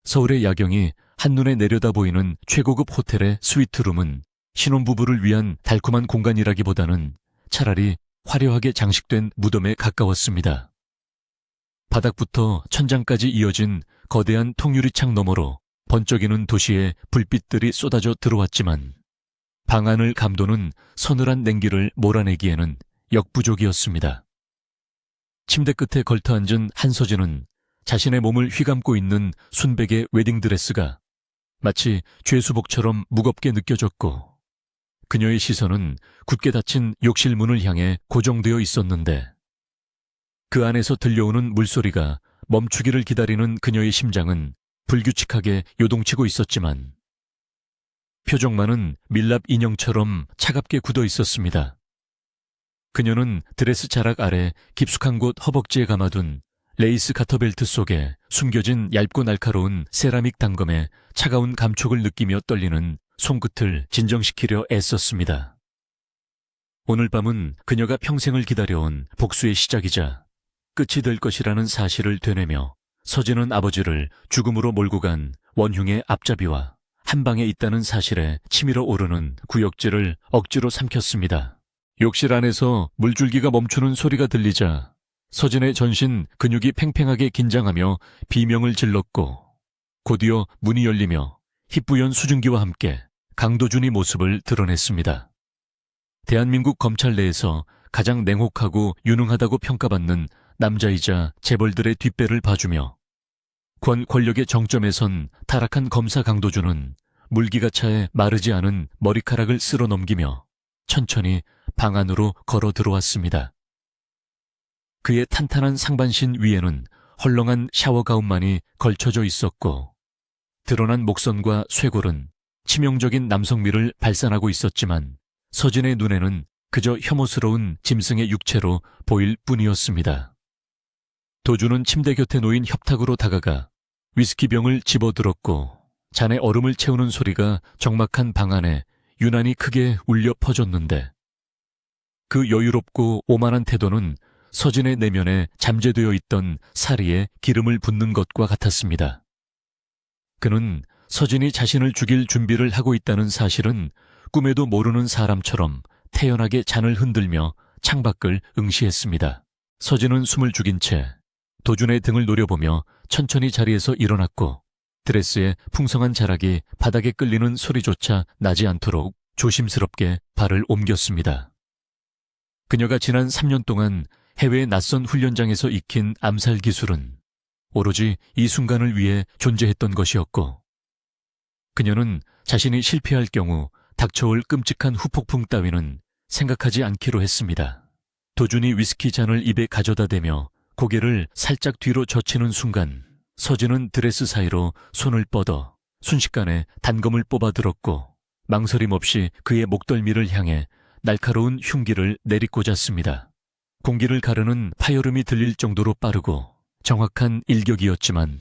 서울의 야경이 한눈에 내려다 보이는 최고급 호텔의 스위트룸은 신혼부부를 위한 달콤한 공간이라기보다는 차라리 화려하게 장식된 무덤에 가까웠습니다. 바닥부터 천장까지 이어진 거대한 통유리창 너머로 번쩍이는 도시의 불빛들이 쏟아져 들어왔지만 방 안을 감도는 서늘한 냉기를 몰아내기에는 역부족이었습니다. 침대 끝에 걸터앉은 한서진은 자신의 몸을 휘감고 있는 순백의 웨딩드레스가 마치 죄수복처럼 무겁게 느껴졌고 그녀의 시선은 굳게 닫힌 욕실 문을 향해 고정되어 있었는데 그 안에서 들려오는 물소리가 멈추기를 기다리는 그녀의 심장은 불규칙하게 요동치고 있었지만 표정만은 밀랍 인형처럼 차갑게 굳어 있었습니다. 그녀는 드레스 자락 아래 깊숙한 곳 허벅지에 감아둔 레이스 가터벨트 속에 숨겨진 얇고 날카로운 세라믹 단검의 차가운 감촉을 느끼며 떨리는 손끝을 진정시키려 애썼습니다. 오늘 밤은 그녀가 평생을 기다려온 복수의 시작이자 끝이 될 것이라는 사실을 되뇌며 서진은 아버지를 죽음으로 몰고 간 원흉의 앞잡이와 한방에 있다는 사실에 치밀어 오르는 구역질을 억지로 삼켰습니다. 욕실 안에서 물줄기가 멈추는 소리가 들리자 서진의 전신 근육이 팽팽하게 긴장하며 비명을 질렀고 곧이어 문이 열리며 희뿌연 수증기와 함께 강도준이 모습을 드러냈습니다. 대한민국 검찰 내에서 가장 냉혹하고 유능하다고 평가받는 남자이자 재벌들의 뒷배를 봐주며 권력의 정점에 선 타락한 검사 강도준은 물기가 차에 마르지 않은 머리카락을 쓸어 넘기며 천천히 방 안으로 걸어 들어왔습니다. 그의 탄탄한 상반신 위에는 헐렁한 샤워 가운만이 걸쳐져 있었고 드러난 목선과 쇄골은 치명적인 남성미를 발산하고 있었지만 서진의 눈에는 그저 혐오스러운 짐승의 육체로 보일 뿐이었습니다. 도주는 침대 곁에 놓인 협탁으로 다가가 위스키병을 집어들었고 잔에 얼음을 채우는 소리가 적막한 방 안에 유난히 크게 울려 퍼졌는데 그 여유롭고 오만한 태도는 서진의 내면에 잠재되어 있던 사리에 기름을 붓는 것과 같았습니다. 그는 서진이 자신을 죽일 준비를 하고 있다는 사실은 꿈에도 모르는 사람처럼 태연하게 잔을 흔들며 창밖을 응시했습니다. 서진은 숨을 죽인 채 도준의 등을 노려보며 천천히 자리에서 일어났고 드레스의 풍성한 자락이 바닥에 끌리는 소리조차 나지 않도록 조심스럽게 발을 옮겼습니다. 그녀가 지난 3년 동안 해외의 낯선 훈련장에서 익힌 암살 기술은 오로지 이 순간을 위해 존재했던 것이었고 그녀는 자신이 실패할 경우 닥쳐올 끔찍한 후폭풍 따위는 생각하지 않기로 했습니다. 도준이 위스키 잔을 입에 가져다 대며 고개를 살짝 뒤로 젖히는 순간 서진은 드레스 사이로 손을 뻗어 순식간에 단검을 뽑아들었고 망설임 없이 그의 목덜미를 향해 날카로운 흉기를 내리꽂았습니다. 공기를 가르는 파열음이 들릴 정도로 빠르고 정확한 일격이었지만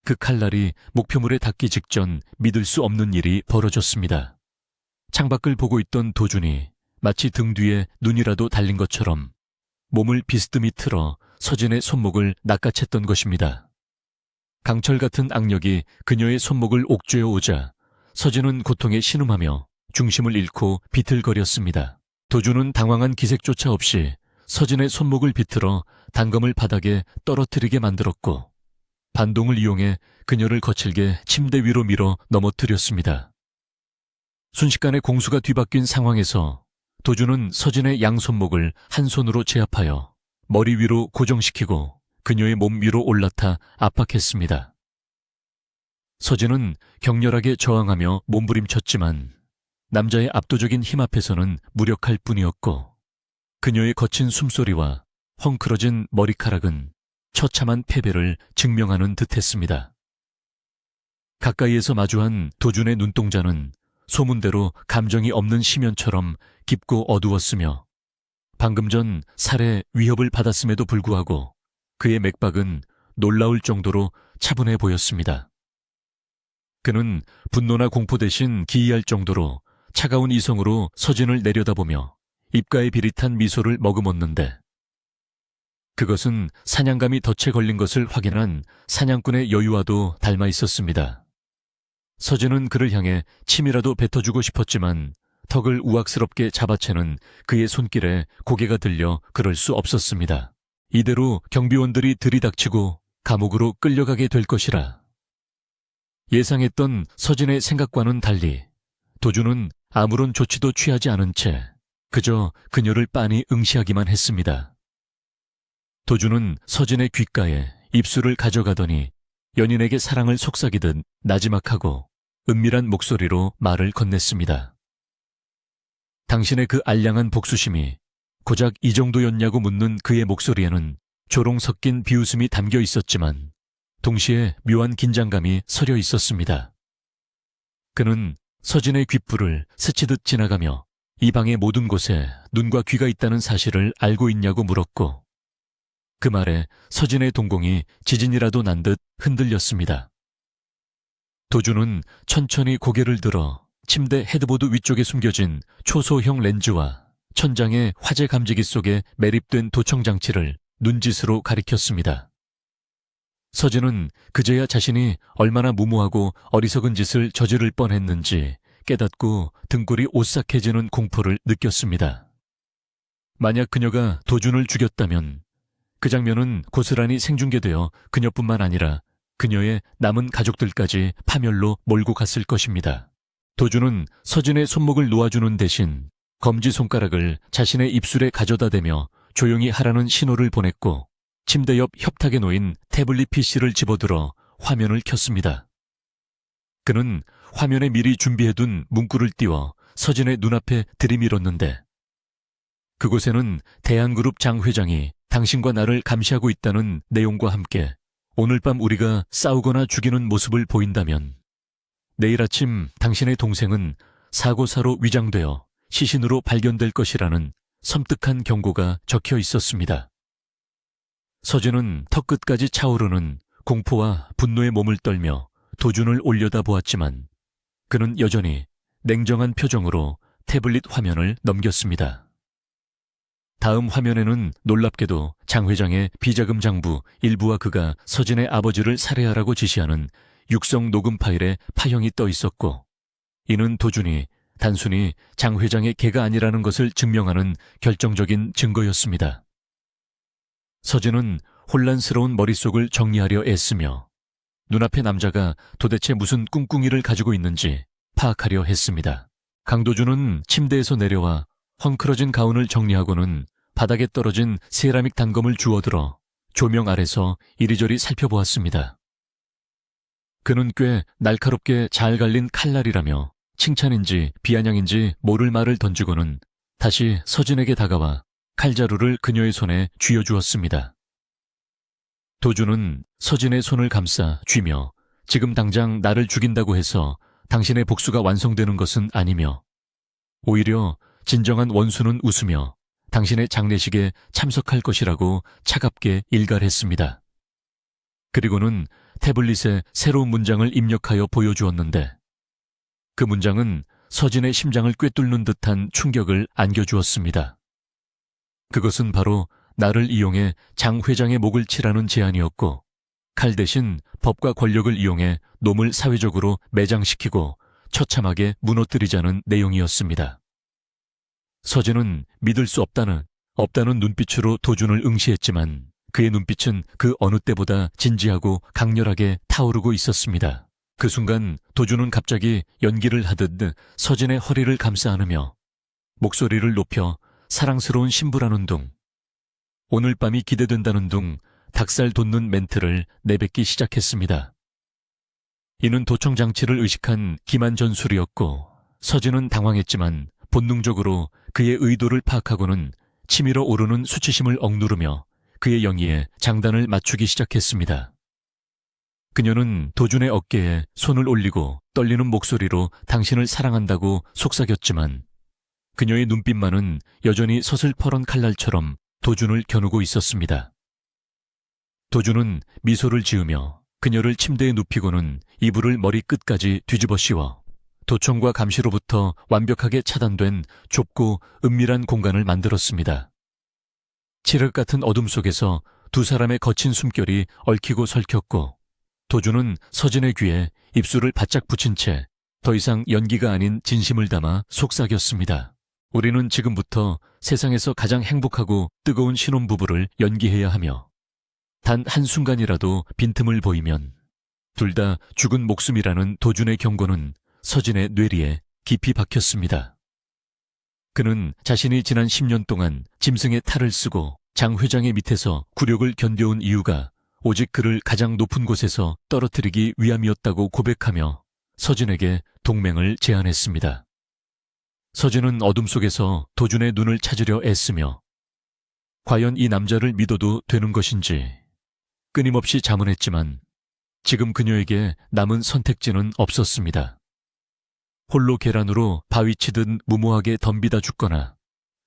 그 칼날이 목표물에 닿기 직전 믿을 수 없는 일이 벌어졌습니다. 창밖을 보고 있던 도준이 마치 등 뒤에 눈이라도 달린 것처럼 몸을 비스듬히 틀어 서진의 손목을 낚아챘던 것입니다. 강철 같은 악력이 그녀의 손목을 옥죄어 오자 서진은 고통에 신음하며 중심을 잃고 비틀거렸습니다. 도준은 당황한 기색조차 없이 서진의 손목을 비틀어 단검을 바닥에 떨어뜨리게 만들었고 반동을 이용해 그녀를 거칠게 침대 위로 밀어 넘어뜨렸습니다. 순식간에 공수가 뒤바뀐 상황에서 도준은 서진의 양손목을 한 손으로 제압하여 머리 위로 고정시키고 그녀의 몸 위로 올라타 압박했습니다. 서진은 격렬하게 저항하며 몸부림쳤지만 남자의 압도적인 힘 앞에서는 무력할 뿐이었고 그녀의 거친 숨소리와 헝클어진 머리카락은 처참한 패배를 증명하는 듯했습니다. 가까이에서 마주한 도준의 눈동자는 소문대로 감정이 없는 심연처럼 깊고 어두웠으며 방금 전 살해 위협을 받았음에도 불구하고 그의 맥박은 놀라울 정도로 차분해 보였습니다. 그는 분노나 공포 대신 기이할 정도로 차가운 이성으로 서진을 내려다보며 입가에 비릿한 미소를 머금었는데 그것은 사냥감이 덫에 걸린 것을 확인한 사냥꾼의 여유와도 닮아 있었습니다. 서진은 그를 향해 침이라도 뱉어주고 싶었지만 턱을 우악스럽게 잡아채는 그의 손길에 고개가 들려 그럴 수 없었습니다. 이대로 경비원들이 들이닥치고 감옥으로 끌려가게 될 것이라. 예상했던 서진의 생각과는 달리 도주는 아무런 조치도 취하지 않은 채 그저 그녀를 빤히 응시하기만 했습니다. 도주는 서진의 귓가에 입술을 가져가더니 연인에게 사랑을 속삭이듯 나지막하고 은밀한 목소리로 말을 건넸습니다. 당신의 그 알량한 복수심이 고작 이 정도였냐고 묻는 그의 목소리에는 조롱 섞인 비웃음이 담겨 있었지만 동시에 묘한 긴장감이 서려 있었습니다. 그는 서진의 귓불을 스치듯 지나가며 이 방의 모든 곳에 눈과 귀가 있다는 사실을 알고 있냐고 물었고 그 말에 서진의 동공이 지진이라도 난 듯 흔들렸습니다. 도주는 천천히 고개를 들어 침대 헤드보드 위쪽에 숨겨진 초소형 렌즈와 천장의 화재 감지기 속에 매립된 도청장치를 눈짓으로 가리켰습니다. 서진은 그제야 자신이 얼마나 무모하고 어리석은 짓을 저지를 뻔했는지 깨닫고 등골이 오싹해지는 공포를 느꼈습니다. 만약 그녀가 도준을 죽였다면 그 장면은 고스란히 생중계되어 그녀뿐만 아니라 그녀의 남은 가족들까지 파멸로 몰고 갔을 것입니다. 도준은 서진의 손목을 놓아주는 대신 검지손가락을 자신의 입술에 가져다 대며 조용히 하라는 신호를 보냈고 침대 옆 협탁에 놓인 태블릿 PC를 집어들어 화면을 켰습니다. 그는 화면에 미리 준비해둔 문구를 띄워 서진의 눈앞에 들이밀었는데 그곳에는 대한그룹 장 회장이 당신과 나를 감시하고 있다는 내용과 함께 오늘 밤 우리가 싸우거나 죽이는 모습을 보인다면 내일 아침 당신의 동생은 사고사로 위장되어 시신으로 발견될 것이라는 섬뜩한 경고가 적혀 있었습니다. 서진은 턱끝까지 차오르는 공포와 분노에 몸을 떨며 도준을 올려다보았지만 그는 여전히 냉정한 표정으로 태블릿 화면을 넘겼습니다. 다음 화면에는 놀랍게도 장 회장의 비자금 장부 일부와 그가 서진의 아버지를 살해하라고 지시하는 육성 녹음 파일에 파형이 떠 있었고 이는 도준이 단순히 장 회장의 개가 아니라는 것을 증명하는 결정적인 증거였습니다. 서진은 혼란스러운 머릿속을 정리하려 애쓰며 눈앞의 남자가 도대체 무슨 꿍꿍이를 가지고 있는지 파악하려 했습니다. 강도준은 침대에서 내려와 헝클어진 가운을 정리하고는 바닥에 떨어진 세라믹 단검을 주워들어 조명 아래서 이리저리 살펴보았습니다. 그는 꽤 날카롭게 잘 갈린 칼날이라며 칭찬인지 비아냥인지 모를 말을 던지고는 다시 서진에게 다가와 칼자루를 그녀의 손에 쥐어주었습니다. 도준은 서진의 손을 감싸 쥐며 지금 당장 나를 죽인다고 해서 당신의 복수가 완성되는 것은 아니며 오히려 진정한 원수는 웃으며 당신의 장례식에 참석할 것이라고 차갑게 일갈했습니다. 그리고는 태블릿에 새로운 문장을 입력하여 보여주었는데 그 문장은 서진의 심장을 꿰뚫는 듯한 충격을 안겨주었습니다. 그것은 바로 나를 이용해 장 회장의 목을 치라는 제안이었고 칼 대신 법과 권력을 이용해 놈을 사회적으로 매장시키고 처참하게 무너뜨리자는 내용이었습니다. 서진은 믿을 수 없다는 눈빛으로 도준을 응시했지만 그의 눈빛은 그 어느 때보다 진지하고 강렬하게 타오르고 있었습니다. 그 순간 도준은 갑자기 연기를 하듯 서진의 허리를 감싸 안으며 목소리를 높여 사랑스러운 신부라는 둥, 오늘 밤이 기대된다는 둥 닭살 돋는 멘트를 내뱉기 시작했습니다. 이는 도청장치를 의식한 기만 전술이었고 서진은 당황했지만 본능적으로 그의 의도를 파악하고는 치밀어 오르는 수치심을 억누르며 그의 영의에 장단을 맞추기 시작했습니다. 그녀는 도준의 어깨에 손을 올리고 떨리는 목소리로 당신을 사랑한다고 속삭였지만 그녀의 눈빛만은 여전히 서슬퍼런 칼날처럼 도준을 겨누고 있었습니다. 도준은 미소를 지으며 그녀를 침대에 눕히고는 이불을 머리 끝까지 뒤집어 씌워 도청과 감시로부터 완벽하게 차단된 좁고 은밀한 공간을 만들었습니다. 칠흑 같은 어둠 속에서 두 사람의 거친 숨결이 얽히고 설켰고 도주는 서진의 귀에 입술을 바짝 붙인 채 더 이상 연기가 아닌 진심을 담아 속삭였습니다. 우리는 지금부터 세상에서 가장 행복하고 뜨거운 신혼부부를 연기해야 하며 단 한순간이라도 빈틈을 보이면 둘 다 죽은 목숨이라는 도준의 경고는 서진의 뇌리에 깊이 박혔습니다. 그는 자신이 지난 10년 동안 짐승의 탈을 쓰고 장 회장의 밑에서 굴욕을 견뎌온 이유가 오직 그를 가장 높은 곳에서 떨어뜨리기 위함이었다고 고백하며 서진에게 동맹을 제안했습니다. 서진은 어둠 속에서 도준의 눈을 찾으려 애쓰며 과연 이 남자를 믿어도 되는 것인지 끊임없이 자문했지만 지금 그녀에게 남은 선택지는 없었습니다. 홀로 계란으로 바위 치듯 무모하게 덤비다 죽거나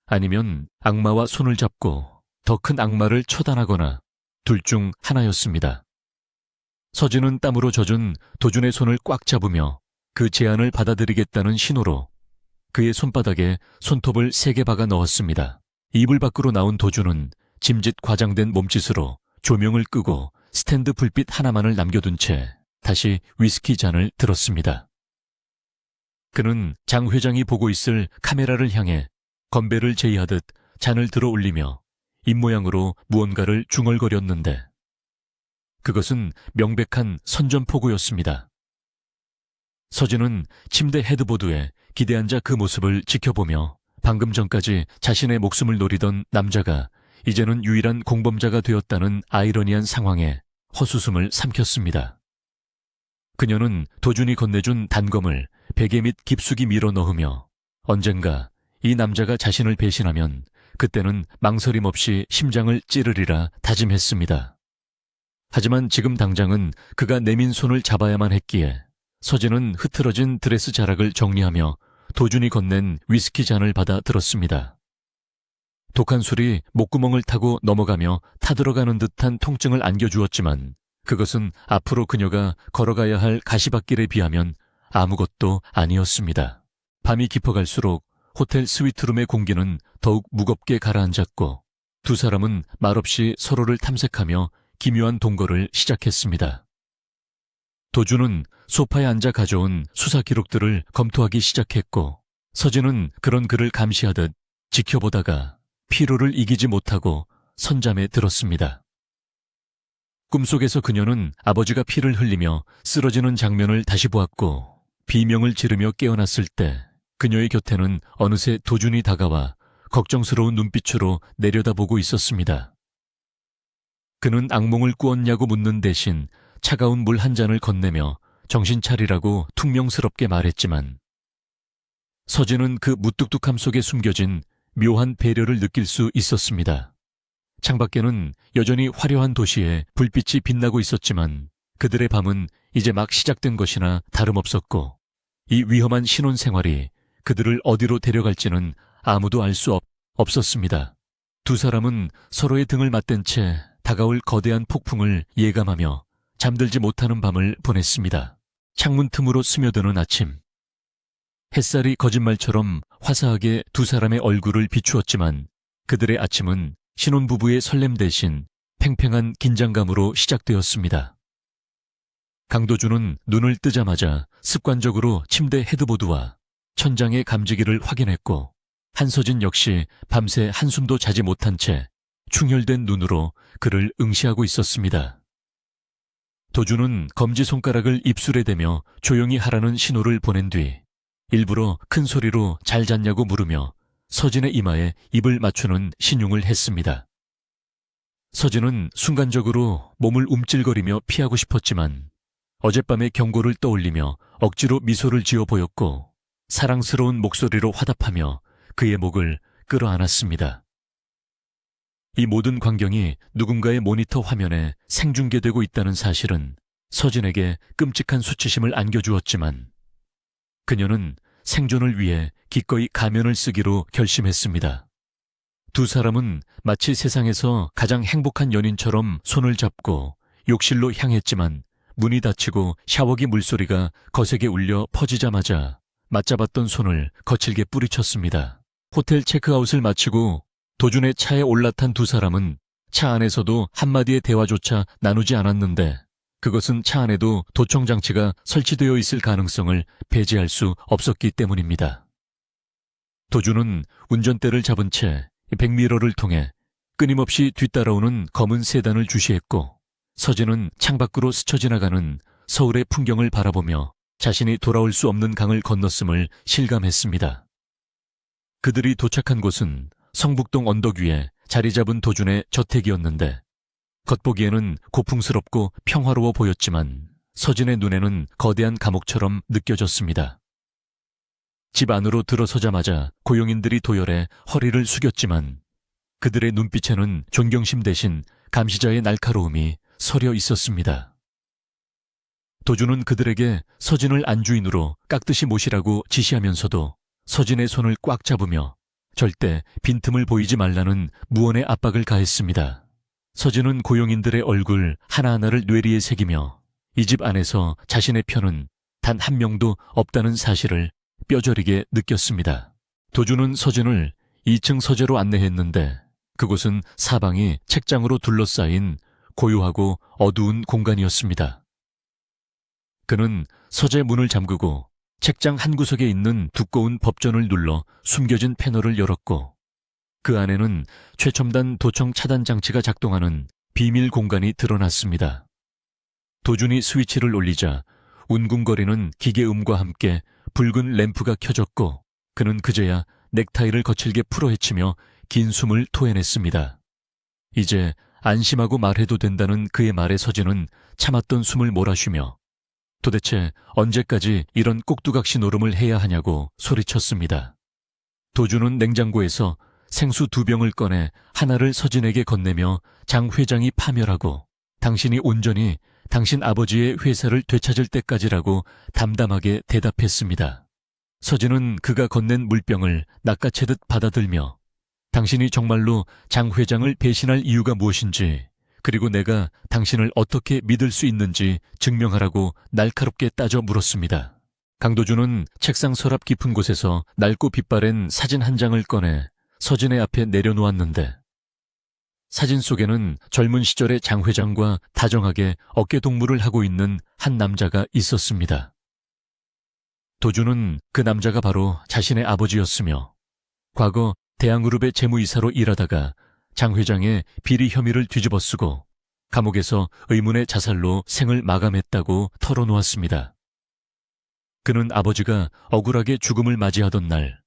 아니면 악마와 손을 잡고 더 큰 악마를 처단하거나 둘 중 하나였습니다. 서진은 땀으로 젖은 도준의 손을 꽉 잡으며 그 제안을 받아들이겠다는 신호로 그의 손바닥에 손톱을 3개 박아 넣었습니다. 이불 밖으로 나온 도준은 짐짓 과장된 몸짓으로 조명을 끄고 스탠드 불빛 하나만을 남겨둔 채 다시 위스키 잔을 들었습니다. 그는 장 회장이 보고 있을 카메라를 향해 건배를 제의하듯 잔을 들어 올리며 입모양으로 무언가를 중얼거렸는데 그것은 명백한 선전포고였습니다. 서진은 침대 헤드보드에 기대앉아 그 모습을 지켜보며 방금 전까지 자신의 목숨을 노리던 남자가 이제는 유일한 공범자가 되었다는 아이러니한 상황에 헛웃음을 삼켰습니다. 그녀는 도준이 건네준 단검을 베개 밑 깊숙이 밀어 넣으며 언젠가 이 남자가 자신을 배신하면 그때는 망설임 없이 심장을 찌르리라 다짐했습니다. 하지만 지금 당장은 그가 내민 손을 잡아야만 했기에 서진은 흐트러진 드레스 자락을 정리하며 도준이 건넨 위스키 잔을 받아 들었습니다. 독한 술이 목구멍을 타고 넘어가며 타들어가는 듯한 통증을 안겨주었지만 그것은 앞으로 그녀가 걸어가야 할 가시밭길에 비하면 아무것도 아니었습니다. 밤이 깊어갈수록 호텔 스위트룸의 공기는 더욱 무겁게 가라앉았고 두 사람은 말없이 서로를 탐색하며 기묘한 동거를 시작했습니다. 도준은 소파에 앉아 가져온 수사 기록들을 검토하기 시작했고 서진은 그런 그를 감시하듯 지켜보다가 피로를 이기지 못하고 선잠에 들었습니다. 꿈속에서 그녀는 아버지가 피를 흘리며 쓰러지는 장면을 다시 보았고 비명을 지르며 깨어났을 때 그녀의 곁에는 어느새 도준이 다가와 걱정스러운 눈빛으로 내려다보고 있었습니다. 그는 악몽을 꾸었냐고 묻는 대신 차가운 물 한 잔을 건네며 정신 차리라고 퉁명스럽게 말했지만 서진은 그 무뚝뚝함 속에 숨겨진 묘한 배려를 느낄 수 있었습니다. 창밖에는 여전히 화려한 도시에 불빛이 빛나고 있었지만 그들의 밤은 이제 막 시작된 것이나 다름없었고 이 위험한 신혼생활이 그들을 어디로 데려갈지는 아무도 알 수 없었습니다. 두 사람은 서로의 등을 맞댄 채 다가올 거대한 폭풍을 예감하며 잠들지 못하는 밤을 보냈습니다. 창문 틈으로 스며드는 아침. 햇살이 거짓말처럼 화사하게 두 사람의 얼굴을 비추었지만 그들의 아침은 신혼부부의 설렘 대신 팽팽한 긴장감으로 시작되었습니다. 강도준은 눈을 뜨자마자 습관적으로 침대 헤드보드와 천장의 감지기를 확인했고 한서진 역시 밤새 한숨도 자지 못한 채 충혈된 눈으로 그를 응시하고 있었습니다. 도준은 검지손가락을 입술에 대며 조용히 하라는 신호를 보낸 뒤 일부러 큰 소리로 잘 잤냐고 물으며 서진의 이마에 입을 맞추는 신용을 했습니다. 서진은 순간적으로 몸을 움찔거리며 피하고 싶었지만 어젯밤의 경고를 떠올리며 억지로 미소를 지어 보였고 사랑스러운 목소리로 화답하며 그의 목을 끌어안았습니다. 이 모든 광경이 누군가의 모니터 화면에 생중계되고 있다는 사실은 서진에게 끔찍한 수치심을 안겨주었지만 그녀는 생존을 위해 기꺼이 가면을 쓰기로 결심했습니다. 두 사람은 마치 세상에서 가장 행복한 연인처럼 손을 잡고 욕실로 향했지만 문이 닫히고 샤워기 물소리가 거세게 울려 퍼지자마자 맞잡았던 손을 거칠게 뿌리쳤습니다. 호텔 체크아웃을 마치고 도준의 차에 올라탄 두 사람은 차 안에서도 한마디의 대화조차 나누지 않았는데 그것은 차 안에도 도청장치가 설치되어 있을 가능성을 배제할 수 없었기 때문입니다. 도준은 운전대를 잡은 채 백미러를 통해 끊임없이 뒤따라오는 검은 세단을 주시했고 서진은 창밖으로 스쳐 지나가는 서울의 풍경을 바라보며 자신이 돌아올 수 없는 강을 건넜음을 실감했습니다. 그들이 도착한 곳은 성북동 언덕 위에 자리 잡은 도준의 저택이었는데 겉보기에는 고풍스럽고 평화로워 보였지만 서진의 눈에는 거대한 감옥처럼 느껴졌습니다. 집 안으로 들어서자마자 고용인들이 도열해 허리를 숙였지만 그들의 눈빛에는 존경심 대신 감시자의 날카로움이 서려 있었습니다. 도준은 그들에게 서진을 안주인으로 깍듯이 모시라고 지시하면서도 서진의 손을 꽉 잡으며 절대 빈틈을 보이지 말라는 무언의 압박을 가했습니다. 서진은 고용인들의 얼굴 하나하나를 뇌리에 새기며 이 집 안에서 자신의 편은 단 한 명도 없다는 사실을 뼈저리게 느꼈습니다. 도준은 서진을 2층 서재로 안내했는데 그곳은 사방이 책장으로 둘러싸인 고요하고 어두운 공간이었습니다. 그는 서재 문을 잠그고 책장 한 구석에 있는 두꺼운 법전을 눌러 숨겨진 패널을 열었고 그 안에는 최첨단 도청 차단 장치가 작동하는 비밀 공간이 드러났습니다. 도준이 스위치를 올리자 웅궁거리는 기계음과 함께 붉은 램프가 켜졌고 그는 그제야 넥타이를 거칠게 풀어헤치며 긴 숨을 토해냈습니다. 이제 안심하고 말해도 된다는 그의 말에 서진은 참았던 숨을 몰아쉬며 도대체 언제까지 이런 꼭두각시 노름을 해야 하냐고 소리쳤습니다. 도준은 냉장고에서 생수 2병을 꺼내 하나를 서진에게 건네며 장 회장이 파멸하고 당신이 온전히 당신 아버지의 회사를 되찾을 때까지라고 담담하게 대답했습니다. 서진은 그가 건넨 물병을 낚아채듯 받아들며 당신이 정말로 장 회장을 배신할 이유가 무엇인지 그리고 내가 당신을 어떻게 믿을 수 있는지 증명하라고 날카롭게 따져 물었습니다. 강도준은 책상 서랍 깊은 곳에서 낡고 빛바랜 사진 한 장을 꺼내 서진의 앞에 내려놓았는데 사진 속에는 젊은 시절의 장 회장과 다정하게 어깨동무를 하고 있는 한 남자가 있었습니다. 도준은 그 남자가 바로 자신의 아버지였으며 과거 대한그룹의 재무이사로 일하다가 장 회장의 비리 혐의를 뒤집어쓰고 감옥에서 의문의 자살로 생을 마감했다고 털어놓았습니다. 그는 아버지가 억울하게 죽음을 맞이하던 날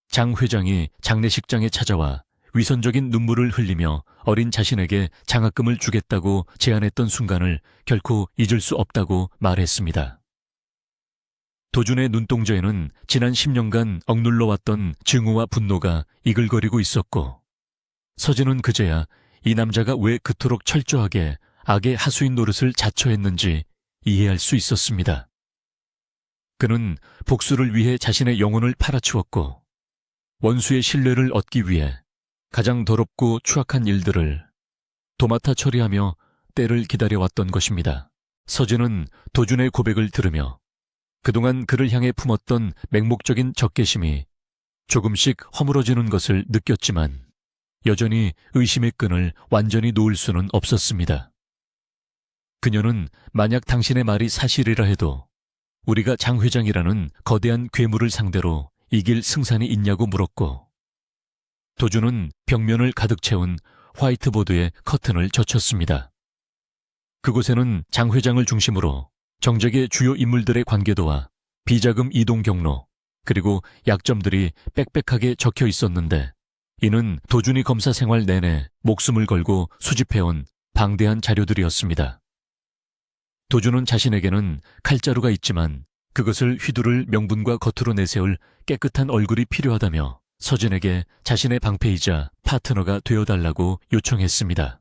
장 회장이 장례식장에 찾아와 위선적인 눈물을 흘리며 어린 자신에게 장학금을 주겠다고 제안했던 순간을 결코 잊을 수 없다고 말했습니다. 도준의 눈동자에는 지난 10년간 억눌러왔던 증오와 분노가 이글거리고 있었고 서진은 그제야 이 남자가 왜 그토록 철저하게 악의 하수인 노릇을 자처했는지 이해할 수 있었습니다. 그는 복수를 위해 자신의 영혼을 팔아치웠고 원수의 신뢰를 얻기 위해 가장 더럽고 추악한 일들을 도맡아 처리하며 때를 기다려왔던 것입니다. 서진은 도준의 고백을 들으며 그동안 그를 향해 품었던 맹목적인 적개심이 조금씩 허물어지는 것을 느꼈지만 여전히 의심의 끈을 완전히 놓을 수는 없었습니다. 그녀는 만약 당신의 말이 사실이라 해도 우리가 장 회장이라는 거대한 괴물을 상대로 이길 승산이 있냐고 물었고 도준은 벽면을 가득 채운 화이트보드에 커튼을 젖혔습니다. 그곳에는 장 회장을 중심으로 정적의 주요 인물들의 관계도와 비자금 이동 경로 그리고 약점들이 빽빽하게 적혀 있었는데 이는 도준이 검사 생활 내내 목숨을 걸고 수집해온 방대한 자료들이었습니다. 도준은 자신에게는 칼자루가 있지만 그것을 휘두를 명분과 겉으로 내세울 깨끗한 얼굴이 필요하다며 서진에게 자신의 방패이자 파트너가 되어달라고 요청했습니다.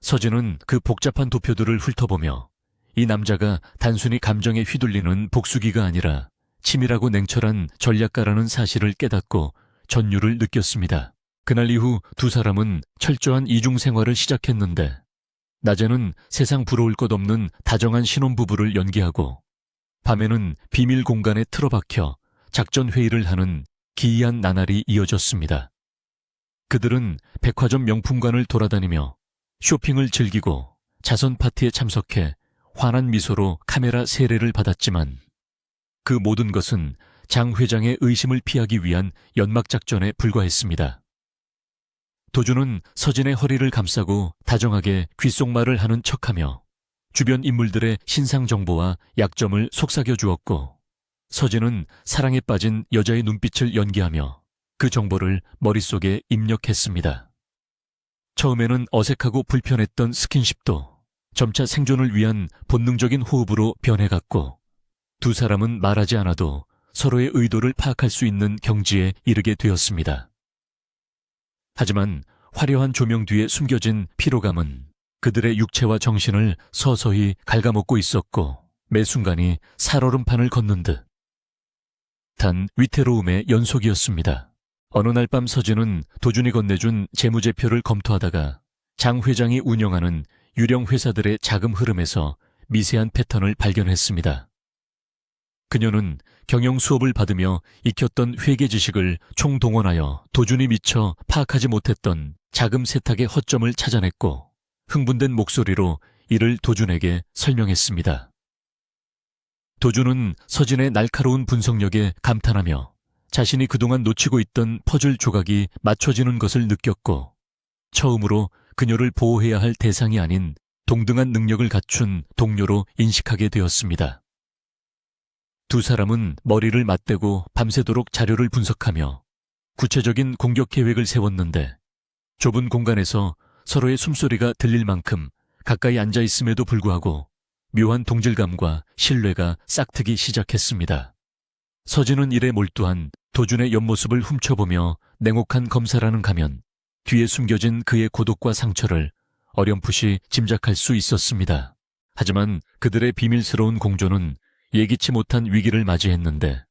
서진은 그 복잡한 도표들을 훑어보며 이 남자가 단순히 감정에 휘둘리는 복수기가 아니라 치밀하고 냉철한 전략가라는 사실을 깨닫고 전율을 느꼈습니다. 그날 이후 두 사람은 철저한 이중 생활을 시작했는데 낮에는 세상 부러울 것 없는 다정한 신혼부부를 연기하고 밤에는 비밀 공간에 틀어박혀 작전 회의를 하는 기이한 나날이 이어졌습니다. 그들은 백화점 명품관을 돌아다니며 쇼핑을 즐기고 자선 파티에 참석해 환한 미소로 카메라 세례를 받았지만 그 모든 것은 장 회장의 의심을 피하기 위한 연막작전에 불과했습니다. 도주는 서진의 허리를 감싸고 다정하게 귓속말을 하는 척하며 주변 인물들의 신상 정보와 약점을 속삭여 주었고, 서진은 사랑에 빠진 여자의 눈빛을 연기하며 그 정보를 머릿속에 입력했습니다. 처음에는 어색하고 불편했던 스킨십도 점차 생존을 위한 본능적인 호흡으로 변해갔고, 두 사람은 말하지 않아도 서로의 의도를 파악할 수 있는 경지에 이르게 되었습니다. 하지만 화려한 조명 뒤에 숨겨진 피로감은 그들의 육체와 정신을 서서히 갉아먹고 있었고, 매 순간이 살얼음판을 걷는 듯 단 위태로움의 연속이었습니다. 어느 날 밤 서진은 도준이 건네준 재무제표를 검토하다가 장 회장이 운영하는 유령 회사들의 자금 흐름에서 미세한 패턴을 발견했습니다. 그녀는 경영 수업을 받으며 익혔던 회계 지식을 총동원하여 도준이 미처 파악하지 못했던 자금 세탁의 허점을 찾아냈고, 흥분된 목소리로 이를 도준에게 설명했습니다. 도준은 서진의 날카로운 분석력에 감탄하며 자신이 그동안 놓치고 있던 퍼즐 조각이 맞춰지는 것을 느꼈고, 처음으로 그녀를 보호해야 할 대상이 아닌 동등한 능력을 갖춘 동료로 인식하게 되었습니다. 두 사람은 머리를 맞대고 밤새도록 자료를 분석하며 구체적인 공격 계획을 세웠는데, 좁은 공간에서 서로의 숨소리가 들릴 만큼 가까이 앉아 있음에도 불구하고 묘한 동질감과 신뢰가 싹트기 시작했습니다. 서진은 일에 몰두한 도준의 옆모습을 훔쳐보며 냉혹한 검사라는 가면, 뒤에 숨겨진 그의 고독과 상처를 어렴풋이 짐작할 수 있었습니다. 하지만 그들의 비밀스러운 공조는 예기치 못한 위기를 맞이했는데,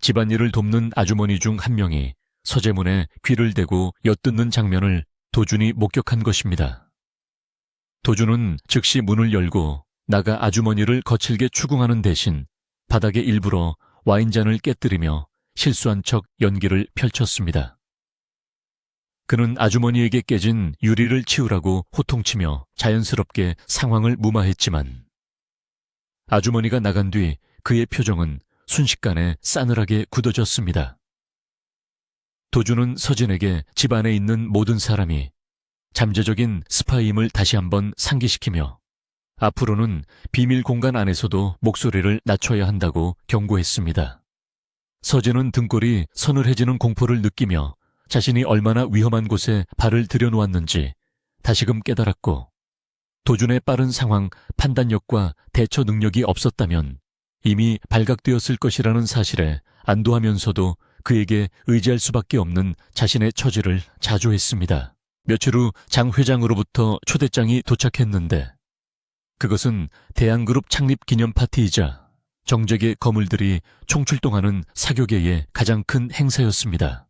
집안일을 돕는 아주머니 중 한 명이 서재문에 귀를 대고 엿듣는 장면을 도준이 목격한 것입니다. 도준은 즉시 문을 열고 나가 아주머니를 거칠게 추궁하는 대신 바닥에 일부러 와인잔을 깨뜨리며 실수한 척 연기를 펼쳤습니다. 그는 아주머니에게 깨진 유리를 치우라고 호통치며 자연스럽게 상황을 무마했지만, 아주머니가 나간 뒤 그의 표정은 순식간에 싸늘하게 굳어졌습니다. 도준은 서진에게 집 안에 있는 모든 사람이 잠재적인 스파이임을 다시 한번 상기시키며 앞으로는 비밀 공간 안에서도 목소리를 낮춰야 한다고 경고했습니다. 서진은 등골이 서늘해지는 공포를 느끼며 자신이 얼마나 위험한 곳에 발을 들여놓았는지 다시금 깨달았고, 도준의 빠른 상황 판단력과 대처 능력이 없었다면 이미 발각되었을 것이라는 사실에 안도하면서도 그에게 의지할 수밖에 없는 자신의 처지를 자조했습니다. 며칠 후 장 회장으로부터 초대장이 도착했는데, 그것은 대한그룹 창립 기념 파티이자 정재계 거물들이 총출동하는 사교계의 가장 큰 행사였습니다.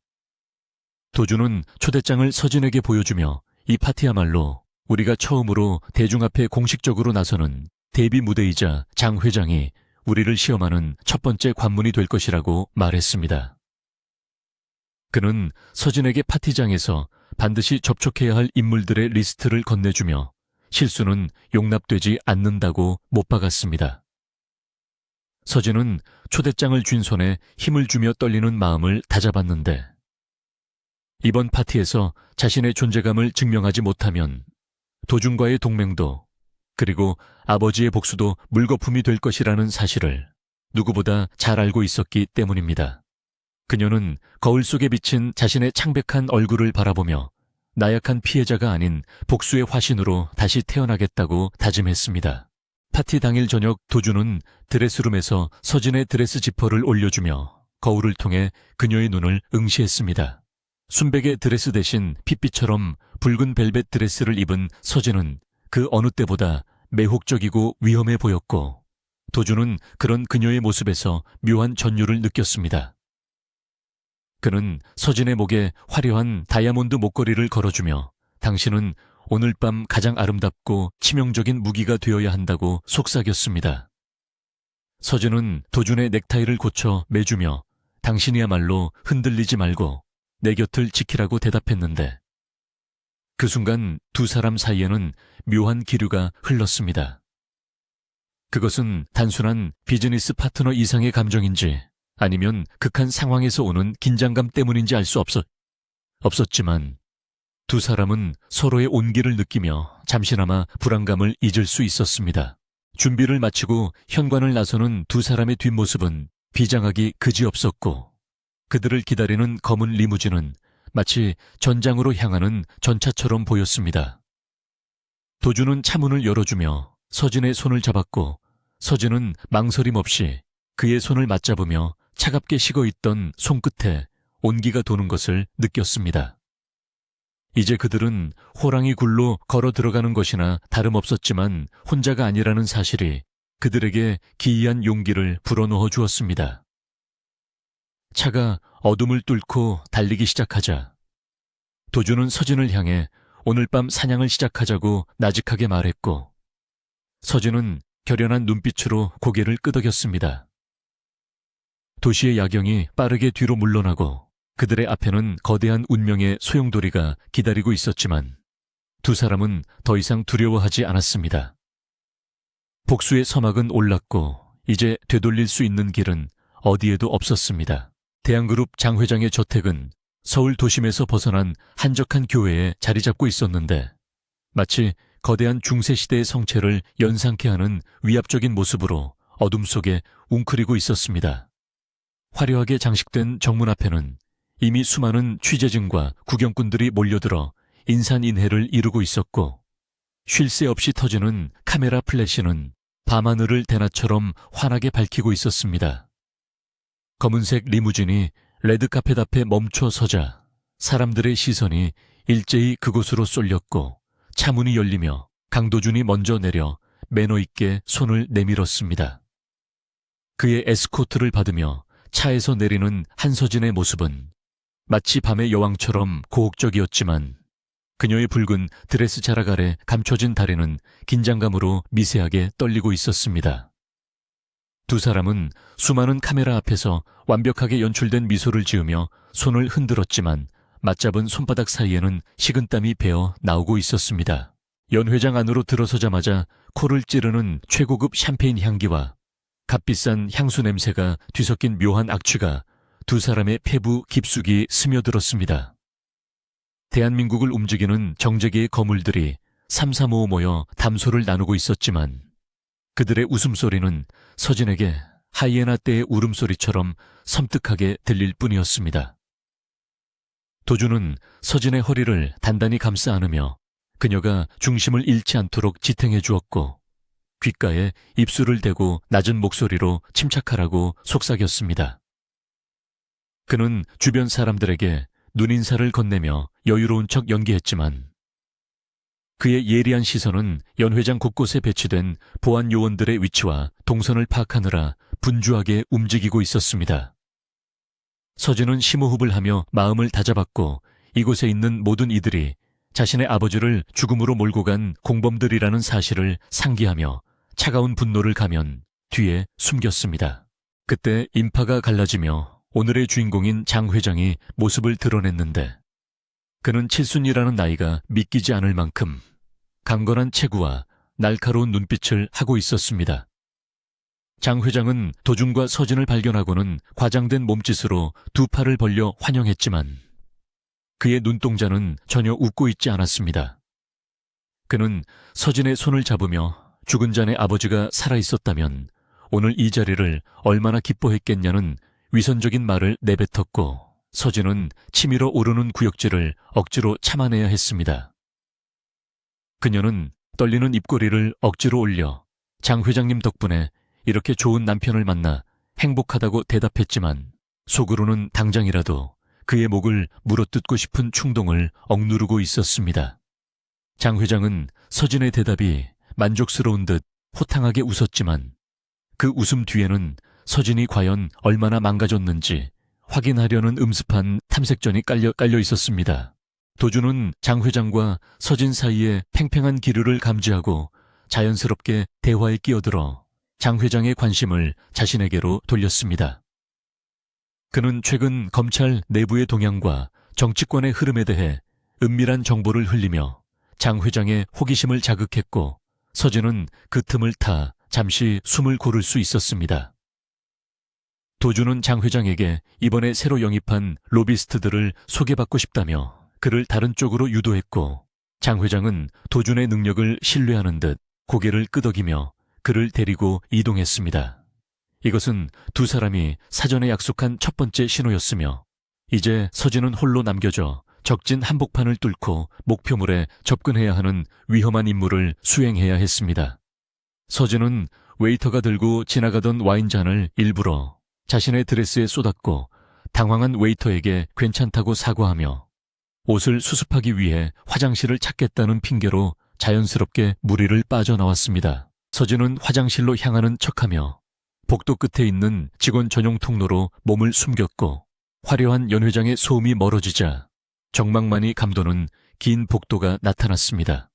도준은 초대장을 서진에게 보여주며 이 파티야말로 우리가 처음으로 대중 앞에 공식적으로 나서는 데뷔 무대이자 장 회장이 우리를 시험하는 첫 번째 관문이 될 것이라고 말했습니다. 그는 서진에게 파티장에서 반드시 접촉해야 할 인물들의 리스트를 건네주며 실수는 용납되지 않는다고 못 박았습니다. 서진은 초대장을 쥔 손에 힘을 주며 떨리는 마음을 다잡았는데, 이번 파티에서 자신의 존재감을 증명하지 못하면 도준과의 동맹도, 그리고 아버지의 복수도 물거품이 될 것이라는 사실을 누구보다 잘 알고 있었기 때문입니다. 그녀는 거울 속에 비친 자신의 창백한 얼굴을 바라보며 나약한 피해자가 아닌 복수의 화신으로 다시 태어나겠다고 다짐했습니다. 파티 당일 저녁 도준은 드레스룸에서 서진의 드레스 지퍼를 올려주며 거울을 통해 그녀의 눈을 응시했습니다. 순백의 드레스 대신 핏빛처럼 붉은 벨벳 드레스를 입은 서진은 그 어느 때보다 매혹적이고 위험해 보였고, 도준은 그런 그녀의 모습에서 묘한 전율을 느꼈습니다. 그는 서진의 목에 화려한 다이아몬드 목걸이를 걸어주며 당신은 오늘 밤 가장 아름답고 치명적인 무기가 되어야 한다고 속삭였습니다. 서진은 도준의 넥타이를 고쳐 매주며 당신이야말로 흔들리지 말고 내 곁을 지키라고 대답했는데 그 순간 두 사람 사이에는 묘한 기류가 흘렀습니다. 그것은 단순한 비즈니스 파트너 이상의 감정인지 아니면 극한 상황에서 오는 긴장감 때문인지 알 수 없었지만 두 사람은 서로의 온기를 느끼며 잠시나마 불안감을 잊을 수 있었습니다. 준비를 마치고 현관을 나서는 두 사람의 뒷모습은 비장하기 그지없었고 그들을 기다리는 검은 리무진은 마치 전장으로 향하는 전차처럼 보였습니다. 도주는 차문을 열어주며 서진의 손을 잡았고 서진은 망설임 없이 그의 손을 맞잡으며 차갑게 식어있던 손끝에 온기가 도는 것을 느꼈습니다. 이제 그들은 호랑이 굴로 걸어 들어가는 것이나 다름없었지만 혼자가 아니라는 사실이 그들에게 기이한 용기를 불어넣어 주었습니다. 차가 어둠을 뚫고 달리기 시작하자 도주는 서진을 향해 오늘 밤 사냥을 시작하자고 나직하게 말했고 서진은 결연한 눈빛으로 고개를 끄덕였습니다. 도시의 야경이 빠르게 뒤로 물러나고 그들의 앞에는 거대한 운명의 소용돌이가 기다리고 있었지만 두 사람은 더 이상 두려워하지 않았습니다. 복수의 서막은 올랐고 이제 되돌릴 수 있는 길은 어디에도 없었습니다. 대한그룹 장 회장의 저택은 서울 도심에서 벗어난 한적한 교외에 자리 잡고 있었는데 마치 거대한 중세시대의 성체를 연상케 하는 위압적인 모습으로 어둠 속에 웅크리고 있었습니다. 화려하게 장식된 정문 앞에는 이미 수많은 취재진과 구경꾼들이 몰려들어 인산인해를 이루고 있었고 쉴 새 없이 터지는 카메라 플래시는 밤하늘을 대낮처럼 환하게 밝히고 있었습니다. 검은색 리무진이 레드카펫 앞에 멈춰 서자 사람들의 시선이 일제히 그곳으로 쏠렸고 차문이 열리며 강도준이 먼저 내려 매너 있게 손을 내밀었습니다. 그의 에스코트를 받으며 차에서 내리는 한서진의 모습은 마치 밤의 여왕처럼 고혹적이었지만 그녀의 붉은 드레스 자락 아래 감춰진 다리는 긴장감으로 미세하게 떨리고 있었습니다. 두 사람은 수많은 카메라 앞에서 완벽하게 연출된 미소를 지으며 손을 흔들었지만 맞잡은 손바닥 사이에는 식은땀이 배어 나오고 있었습니다. 연 회장 안으로 들어서자마자 코를 찌르는 최고급 샴페인 향기와 값비싼 향수 냄새가 뒤섞인 묘한 악취가 두 사람의 폐부 깊숙이 스며들었습니다. 대한민국을 움직이는 정재계의 거물들이 삼삼오오 모여 담소를 나누고 있었지만 그들의 웃음소리는 서진에게 하이에나 떼의 울음소리처럼 섬뜩하게 들릴 뿐이었습니다. 도주는 서진의 허리를 단단히 감싸 안으며 그녀가 중심을 잃지 않도록 지탱해 주었고 귓가에 입술을 대고 낮은 목소리로 침착하라고 속삭였습니다. 그는 주변 사람들에게 눈인사를 건네며 여유로운 척 연기했지만 그의 예리한 시선은 연 회장 곳곳에 배치된 보안 요원들의 위치와 동선을 파악하느라 분주하게 움직이고 있었습니다. 서진은 심호흡을 하며 마음을 다잡았고 이곳에 있는 모든 이들이 자신의 아버지를 죽음으로 몰고 간 공범들이라는 사실을 상기하며 차가운 분노를 가면 뒤에 숨겼습니다. 그때 인파가 갈라지며 오늘의 주인공인 장 회장이 모습을 드러냈는데 그는 칠순이라는 나이가 믿기지 않을 만큼 강건한 체구와 날카로운 눈빛을 하고 있었습니다. 장 회장은 도준과 서진을 발견하고는 과장된 몸짓으로 두 팔을 벌려 환영했지만 그의 눈동자는 전혀 웃고 있지 않았습니다. 그는 서진의 손을 잡으며 죽은 자네 아버지가 살아있었다면 오늘 이 자리를 얼마나 기뻐했겠냐는 위선적인 말을 내뱉었고 서진은 치밀어 오르는 구역질을 억지로 참아내야 했습니다. 그녀는 떨리는 입꼬리를 억지로 올려 장 회장님 덕분에 이렇게 좋은 남편을 만나 행복하다고 대답했지만 속으로는 당장이라도 그의 목을 물어뜯고 싶은 충동을 억누르고 있었습니다. 장 회장은 서진의 대답이 만족스러운 듯 호탕하게 웃었지만 그 웃음 뒤에는 서진이 과연 얼마나 망가졌는지 확인하려는 음습한 탐색전이 깔려 있었습니다. 도주는 장 회장과 서진 사이에 팽팽한 기류를 감지하고 자연스럽게 대화에 끼어들어 장 회장의 관심을 자신에게로 돌렸습니다. 그는 최근 검찰 내부의 동향과 정치권의 흐름에 대해 은밀한 정보를 흘리며 장 회장의 호기심을 자극했고 서진은 그 틈을 타 잠시 숨을 고를 수 있었습니다. 도주는 장 회장에게 이번에 새로 영입한 로비스트들을 소개받고 싶다며 그를 다른 쪽으로 유도했고 장 회장은 도준의 능력을 신뢰하는 듯 고개를 끄덕이며 그를 데리고 이동했습니다. 이것은 두 사람이 사전에 약속한 첫 번째 신호였으며 이제 서진은 홀로 남겨져 적진 한복판을 뚫고 목표물에 접근해야 하는 위험한 임무를 수행해야 했습니다. 서진은 웨이터가 들고 지나가던 와인잔을 일부러 자신의 드레스에 쏟았고 당황한 웨이터에게 괜찮다고 사과하며 옷을 수습하기 위해 화장실을 찾겠다는 핑계로 자연스럽게 무리를 빠져나왔습니다. 서진은 화장실로 향하는 척하며 복도 끝에 있는 직원 전용 통로로 몸을 숨겼고 화려한 연 회장의 소음이 멀어지자 정막만이 감도는 긴 복도가 나타났습니다.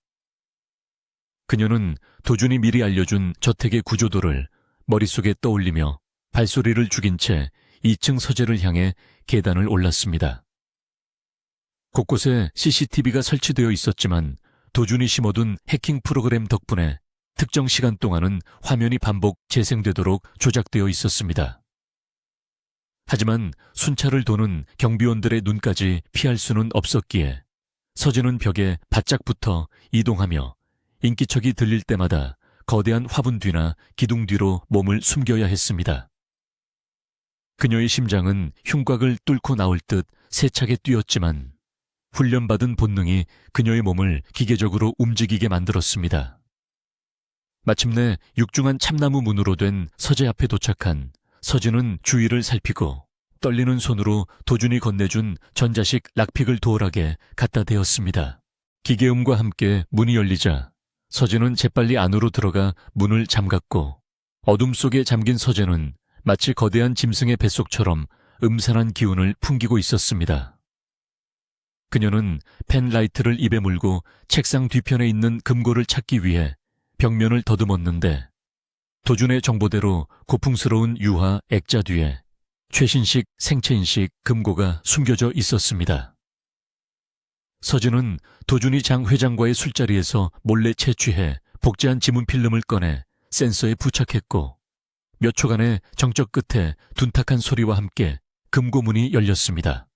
그녀는 도준이 미리 알려준 저택의 구조도를 머릿속에 떠올리며 발소리를 죽인 채 2층 서재를 향해 계단을 올랐습니다. 곳곳에 CCTV가 설치되어 있었지만 도준이 심어둔 해킹 프로그램 덕분에 특정 시간 동안은 화면이 반복 재생되도록 조작되어 있었습니다. 하지만 순찰을 도는 경비원들의 눈까지 피할 수는 없었기에 서진은 벽에 바짝 붙어 이동하며 인기척이 들릴 때마다 거대한 화분 뒤나 기둥 뒤로 몸을 숨겨야 했습니다. 그녀의 심장은 흉곽을 뚫고 나올 듯 세차게 뛰었지만 훈련받은 본능이 그녀의 몸을 기계적으로 움직이게 만들었습니다. 마침내 육중한 참나무 문으로 된 서재 앞에 도착한 서진은 주위를 살피고 떨리는 손으로 도준이 건네준 전자식 락픽을 도어락에 갖다 대었습니다. 기계음과 함께 문이 열리자 서진은 재빨리 안으로 들어가 문을 잠갔고 어둠 속에 잠긴 서재는 마치 거대한 짐승의 뱃속처럼 음산한 기운을 풍기고 있었습니다. 그녀는 펜라이트를 입에 물고 책상 뒤편에 있는 금고를 찾기 위해 벽면을 더듬었는데 도준의 정보대로 고풍스러운 유화 액자 뒤에 최신식 생체인식 금고가 숨겨져 있었습니다. 서진은 도준이 장 회장과의 술자리에서 몰래 채취해 복제한 지문 필름을 꺼내 센서에 부착했고 몇 초간의 정적 끝에 둔탁한 소리와 함께 금고문이 열렸습니다.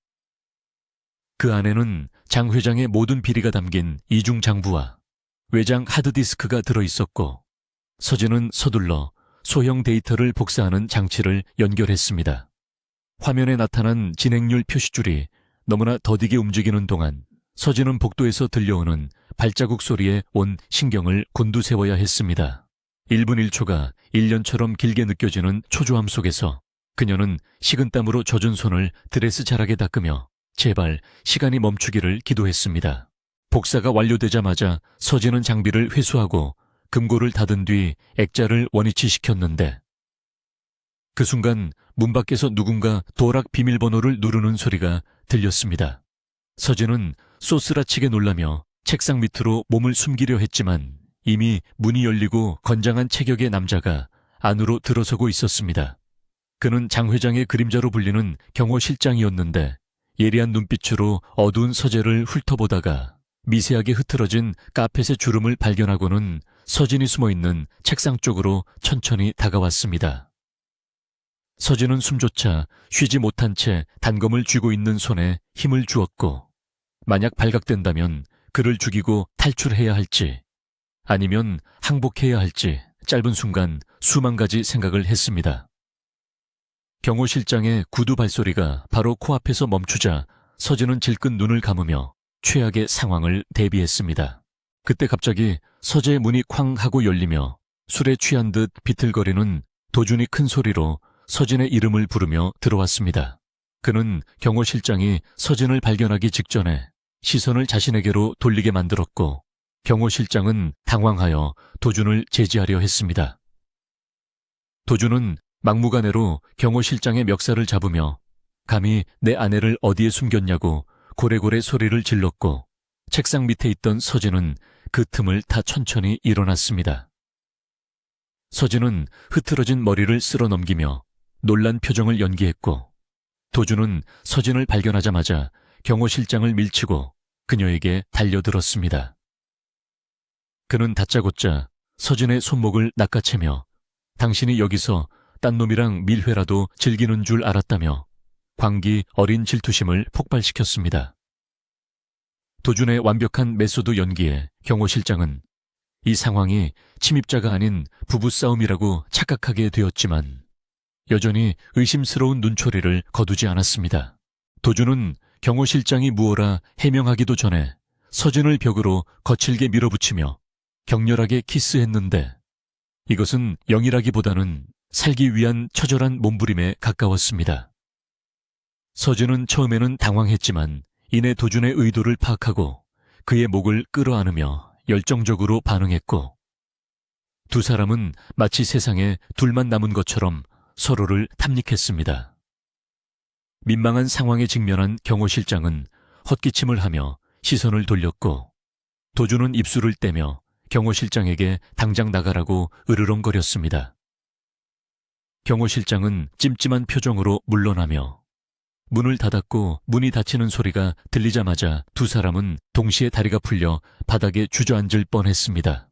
그 안에는 장 회장의 모든 비리가 담긴 이중 장부와 외장 하드디스크가 들어있었고 서진은 서둘러 소형 데이터를 복사하는 장치를 연결했습니다. 화면에 나타난 진행률 표시줄이 너무나 더디게 움직이는 동안 서진은 복도에서 들려오는 발자국 소리에 온 신경을 곤두세워야 했습니다. 1분 1초가 1년처럼 길게 느껴지는 초조함 속에서 그녀는 식은땀으로 젖은 손을 드레스 자락에 닦으며 제발 시간이 멈추기를 기도했습니다. 복사가 완료되자마자 서진은 장비를 회수하고 금고를 닫은 뒤 액자를 원위치시켰는데 그 순간 문 밖에서 누군가 도어락 비밀번호를 누르는 소리가 들렸습니다. 서진은 쏘스라치게 놀라며 책상 밑으로 몸을 숨기려 했지만 이미 문이 열리고 건장한 체격의 남자가 안으로 들어서고 있었습니다. 그는 장 회장의 그림자로 불리는 경호 실장이었는데 예리한 눈빛으로 어두운 서재를 훑어보다가 미세하게 흐트러진 카펫의 주름을 발견하고는 서진이 숨어있는 책상 쪽으로 천천히 다가왔습니다. 서진은 숨조차 쉬지 못한 채 단검을 쥐고 있는 손에 힘을 주었고 만약 발각된다면 그를 죽이고 탈출해야 할지 아니면 항복해야 할지 짧은 순간 수만 가지 생각을 했습니다. 경호실장의 구두 발소리가 바로 코앞에서 멈추자 서진은 질끈 눈을 감으며 최악의 상황을 대비했습니다. 그때 갑자기 서재의 문이 쾅 하고 열리며 술에 취한 듯 비틀거리는 도준이 큰 소리로 서진의 이름을 부르며 들어왔습니다. 그는 경호실장이 서진을 발견하기 직전에 시선을 자신에게로 돌리게 만들었고 경호실장은 당황하여 도준을 제지하려 했습니다. 도준은 막무가내로 경호실장의 멱살을 잡으며 감히 내 아내를 어디에 숨겼냐고 고래고래 소리를 질렀고 책상 밑에 있던 서진은 그 틈을 타 천천히 일어났습니다. 서진은 흐트러진 머리를 쓸어 넘기며 놀란 표정을 연기했고 도준은 서진을 발견하자마자 경호 실장을 밀치고 그녀에게 달려들었습니다. 그는 다짜고짜 서진의 손목을 낚아채며 당신이 여기서 딴 놈이랑 밀회라도 즐기는 줄 알았다며 광기 어린 질투심을 폭발시켰습니다. 도준의 완벽한 메소드 연기에 경호 실장은 이 상황이 침입자가 아닌 부부싸움이라고 착각하게 되었지만 여전히 의심스러운 눈초리를 거두지 않았습니다. 도준은 경호 실장이 무엇라 해명하기도 전에 서진을 벽으로 거칠게 밀어붙이며 격렬하게 키스했는데 이것은 영이라기보다는 살기 위한 처절한 몸부림에 가까웠습니다. 서진은 처음에는 당황했지만 이내 도준의 의도를 파악하고 그의 목을 끌어안으며 열정적으로 반응했고 두 사람은 마치 세상에 둘만 남은 것처럼 서로를 탐닉했습니다. 민망한 상황에 직면한 경호 실장은 헛기침을 하며 시선을 돌렸고 도준은 입술을 떼며 경호 실장에게 당장 나가라고 으르렁거렸습니다. 경호 실장은 찜찜한 표정으로 물러나며 문을 닫았고 문이 닫히는 소리가 들리자마자 두 사람은 동시에 다리가 풀려 바닥에 주저앉을 뻔했습니다.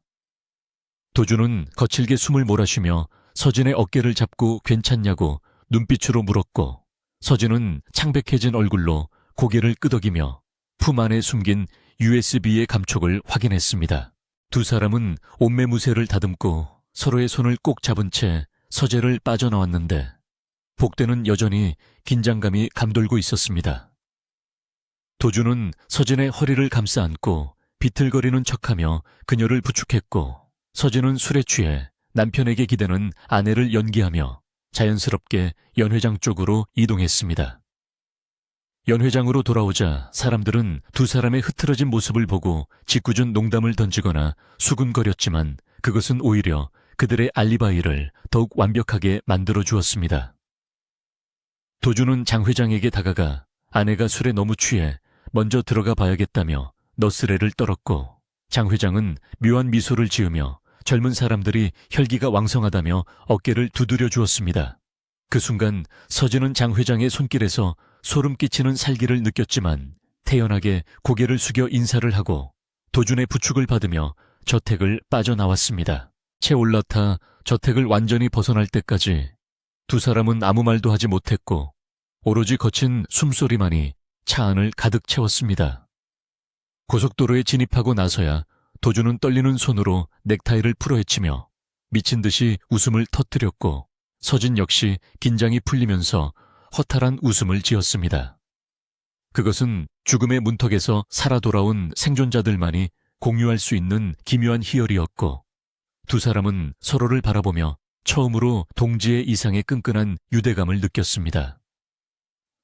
도준은 거칠게 숨을 몰아쉬며 서진의 어깨를 잡고 괜찮냐고 눈빛으로 물었고 서진은 창백해진 얼굴로 고개를 끄덕이며 품 안에 숨긴 USB의 감촉을 확인했습니다. 두 사람은 옷매무새를 다듬고 서로의 손을 꼭 잡은 채 서재를 빠져나왔는데 복대는 여전히 긴장감이 감돌고 있었습니다. 도준은 서진의 허리를 감싸 안고 비틀거리는 척하며 그녀를 부축했고 서진은 술에 취해 남편에게 기대는 아내를 연기하며 자연스럽게 연회장 쪽으로 이동했습니다. 연회장으로 돌아오자 사람들은 두 사람의 흐트러진 모습을 보고 짓궂은 농담을 던지거나 수군거렸지만 그것은 오히려 그들의 알리바이를 더욱 완벽하게 만들어 주었습니다. 도준은 장 회장에게 다가가 아내가 술에 너무 취해 먼저 들어가 봐야겠다며 너스레를 떨었고 장 회장은 묘한 미소를 지으며 젊은 사람들이 혈기가 왕성하다며 어깨를 두드려 주었습니다. 그 순간 서진은 장 회장의 손길에서 소름 끼치는 살기를 느꼈지만 태연하게 고개를 숙여 인사를 하고 도준의 부축을 받으며 저택을 빠져나왔습니다. 채 올라타 저택을 완전히 벗어날 때까지 두 사람은 아무 말도 하지 못했고 오로지 거친 숨소리만이 차 안을 가득 채웠습니다. 고속도로에 진입하고 나서야 도준은 떨리는 손으로 넥타이를 풀어헤치며 미친 듯이 웃음을 터뜨렸고 서진 역시 긴장이 풀리면서 허탈한 웃음을 지었습니다. 그것은 죽음의 문턱에서 살아 돌아온 생존자들만이 공유할 수 있는 기묘한 희열이었고 두 사람은 서로를 바라보며 처음으로 동지의 이상의 끈끈한 유대감을 느꼈습니다.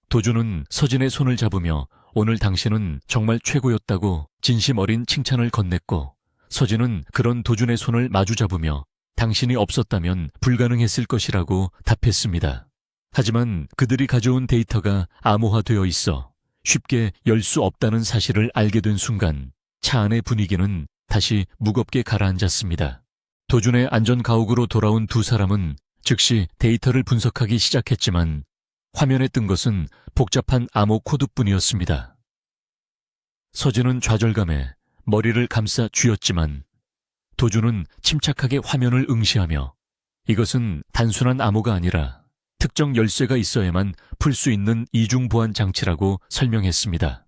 도준은 서진의 손을 잡으며 오늘 당신은 정말 최고였다고 진심 어린 칭찬을 건넸고 서진은 그런 도준의 손을 마주 잡으며 당신이 없었다면 불가능했을 것이라고 답했습니다. 하지만 그들이 가져온 데이터가 암호화되어 있어 쉽게 열 수 없다는 사실을 알게 된 순간 차 안의 분위기는 다시 무겁게 가라앉았습니다. 도준의 안전가옥으로 돌아온 두 사람은 즉시 데이터를 분석하기 시작했지만 화면에 뜬 것은 복잡한 암호 코드뿐이었습니다. 서진은 좌절감에 머리를 감싸 쥐었지만 도준은 침착하게 화면을 응시하며 이것은 단순한 암호가 아니라 특정 열쇠가 있어야만 풀 수 있는 이중보안 장치라고 설명했습니다.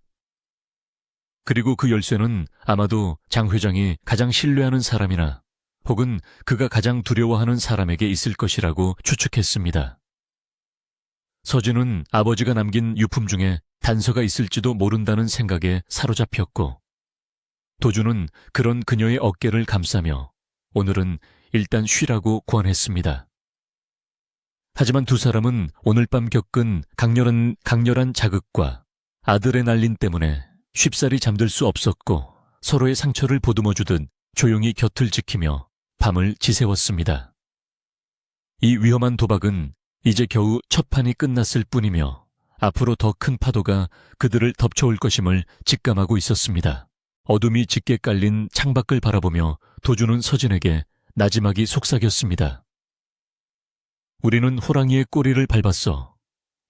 그리고 그 열쇠는 아마도 장 회장이 가장 신뢰하는 사람이나 혹은 그가 가장 두려워하는 사람에게 있을 것이라고 추측했습니다. 서진은 아버지가 남긴 유품 중에 단서가 있을지도 모른다는 생각에 사로잡혔고 도준은 그런 그녀의 어깨를 감싸며 오늘은 일단 쉬라고 권했습니다. 하지만 두 사람은 오늘 밤 겪은 강렬한 자극과 아드레날린 때문에 쉽사리 잠들 수 없었고 서로의 상처를 보듬어주듯 조용히 곁을 지키며 밤을 지새웠습니다. 이 위험한 도박은 이제 겨우 첫 판이 끝났을 뿐이며 앞으로 더 큰 파도가 그들을 덮쳐올 것임을 직감하고 있었습니다. 어둠이 짙게 깔린 창밖을 바라보며 도준은 서진에게 나지막이 속삭였습니다. 우리는 호랑이의 꼬리를 밟았어.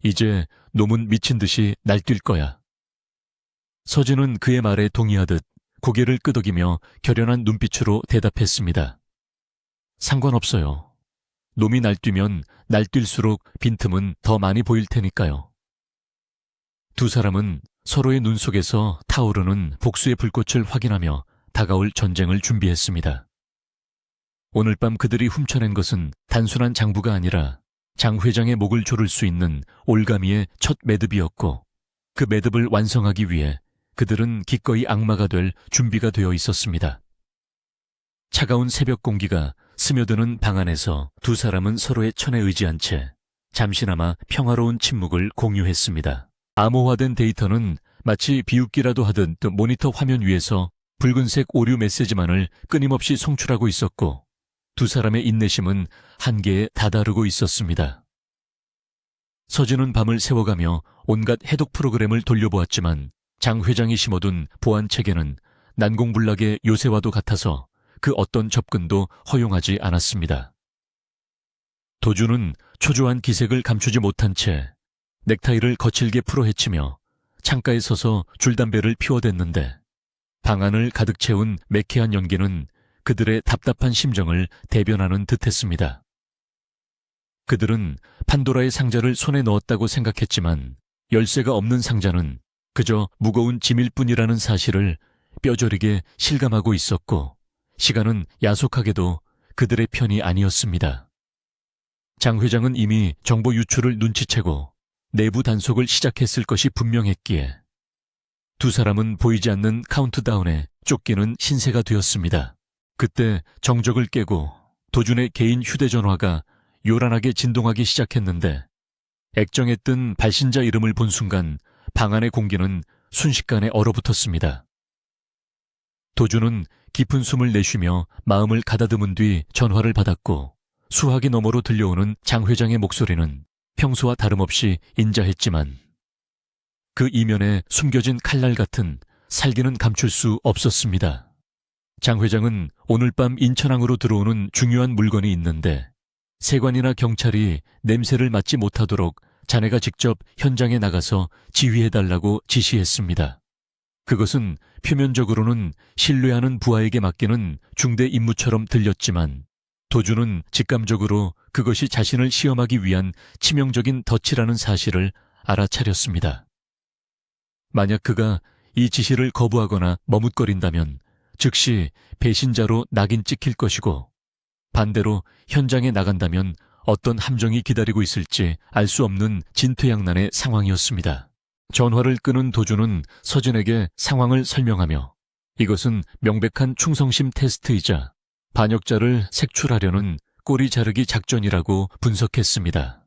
이제 놈은 미친 듯이 날뛸 거야. 서진은 그의 말에 동의하듯 고개를 끄덕이며 결연한 눈빛으로 대답했습니다. 상관없어요. 놈이 날뛰면 날뛸수록 빈틈은 더 많이 보일 테니까요. 두 사람은 서로의 눈 속에서 타오르는 복수의 불꽃을 확인하며 다가올 전쟁을 준비했습니다. 오늘 밤 그들이 훔쳐낸 것은 단순한 장부가 아니라 장 회장의 목을 조를 수 있는 올가미의 첫 매듭이었고, 그 매듭을 완성하기 위해 그들은 기꺼이 악마가 될 준비가 되어 있었습니다. 차가운 새벽 공기가 스며드는 방 안에서 두 사람은 서로의 천에 의지한 채 잠시나마 평화로운 침묵을 공유했습니다. 암호화된 데이터는 마치 비웃기라도 하듯 모니터 화면 위에서 붉은색 오류 메시지만을 끊임없이 송출하고 있었고, 두 사람의 인내심은 한계에 다다르고 있었습니다. 서진은 밤을 새워가며 온갖 해독 프로그램을 돌려보았지만 장 회장이 심어둔 보안 체계는 난공불락의 요새와도 같아서 그 어떤 접근도 허용하지 않았습니다. 도주는 초조한 기색을 감추지 못한 채 넥타이를 거칠게 풀어헤치며 창가에 서서 줄담배를 피워댔는데, 방 안을 가득 채운 매캐한 연기는 그들의 답답한 심정을 대변하는 듯했습니다. 그들은 판도라의 상자를 손에 넣었다고 생각했지만 열쇠가 없는 상자는 그저 무거운 짐일 뿐이라는 사실을 뼈저리게 실감하고 있었고, 시간은 야속하게도 그들의 편이 아니었습니다. 장 회장은 이미 정보 유출을 눈치채고 내부 단속을 시작했을 것이 분명했기에 두 사람은 보이지 않는 카운트다운에 쫓기는 신세가 되었습니다. 그때 정적을 깨고 도준의 개인 휴대전화가 요란하게 진동하기 시작했는데, 액정에 뜬 발신자 이름을 본 순간 방 안의 공기는 순식간에 얼어붙었습니다. 도준은 깊은 숨을 내쉬며 마음을 가다듬은 뒤 전화를 받았고, 수화기 너머로 들려오는 장 회장의 목소리는 평소와 다름없이 인자했지만 그 이면에 숨겨진 칼날 같은 살기는 감출 수 없었습니다. 장 회장은 오늘 밤 인천항으로 들어오는 중요한 물건이 있는데 세관이나 경찰이 냄새를 맡지 못하도록 자네가 직접 현장에 나가서 지휘해달라고 지시했습니다. 그것은 표면적으로는 신뢰하는 부하에게 맡기는 중대 임무처럼 들렸지만 도주는 직감적으로 그것이 자신을 시험하기 위한 치명적인 덫이라는 사실을 알아차렸습니다. 만약 그가 이 지시를 거부하거나 머뭇거린다면 즉시 배신자로 낙인 찍힐 것이고, 반대로 현장에 나간다면 어떤 함정이 기다리고 있을지 알 수 없는 진퇴양난의 상황이었습니다. 전화를 끊은 도주는 서진에게 상황을 설명하며 이것은 명백한 충성심 테스트이자 반역자를 색출하려는 꼬리 자르기 작전이라고 분석했습니다.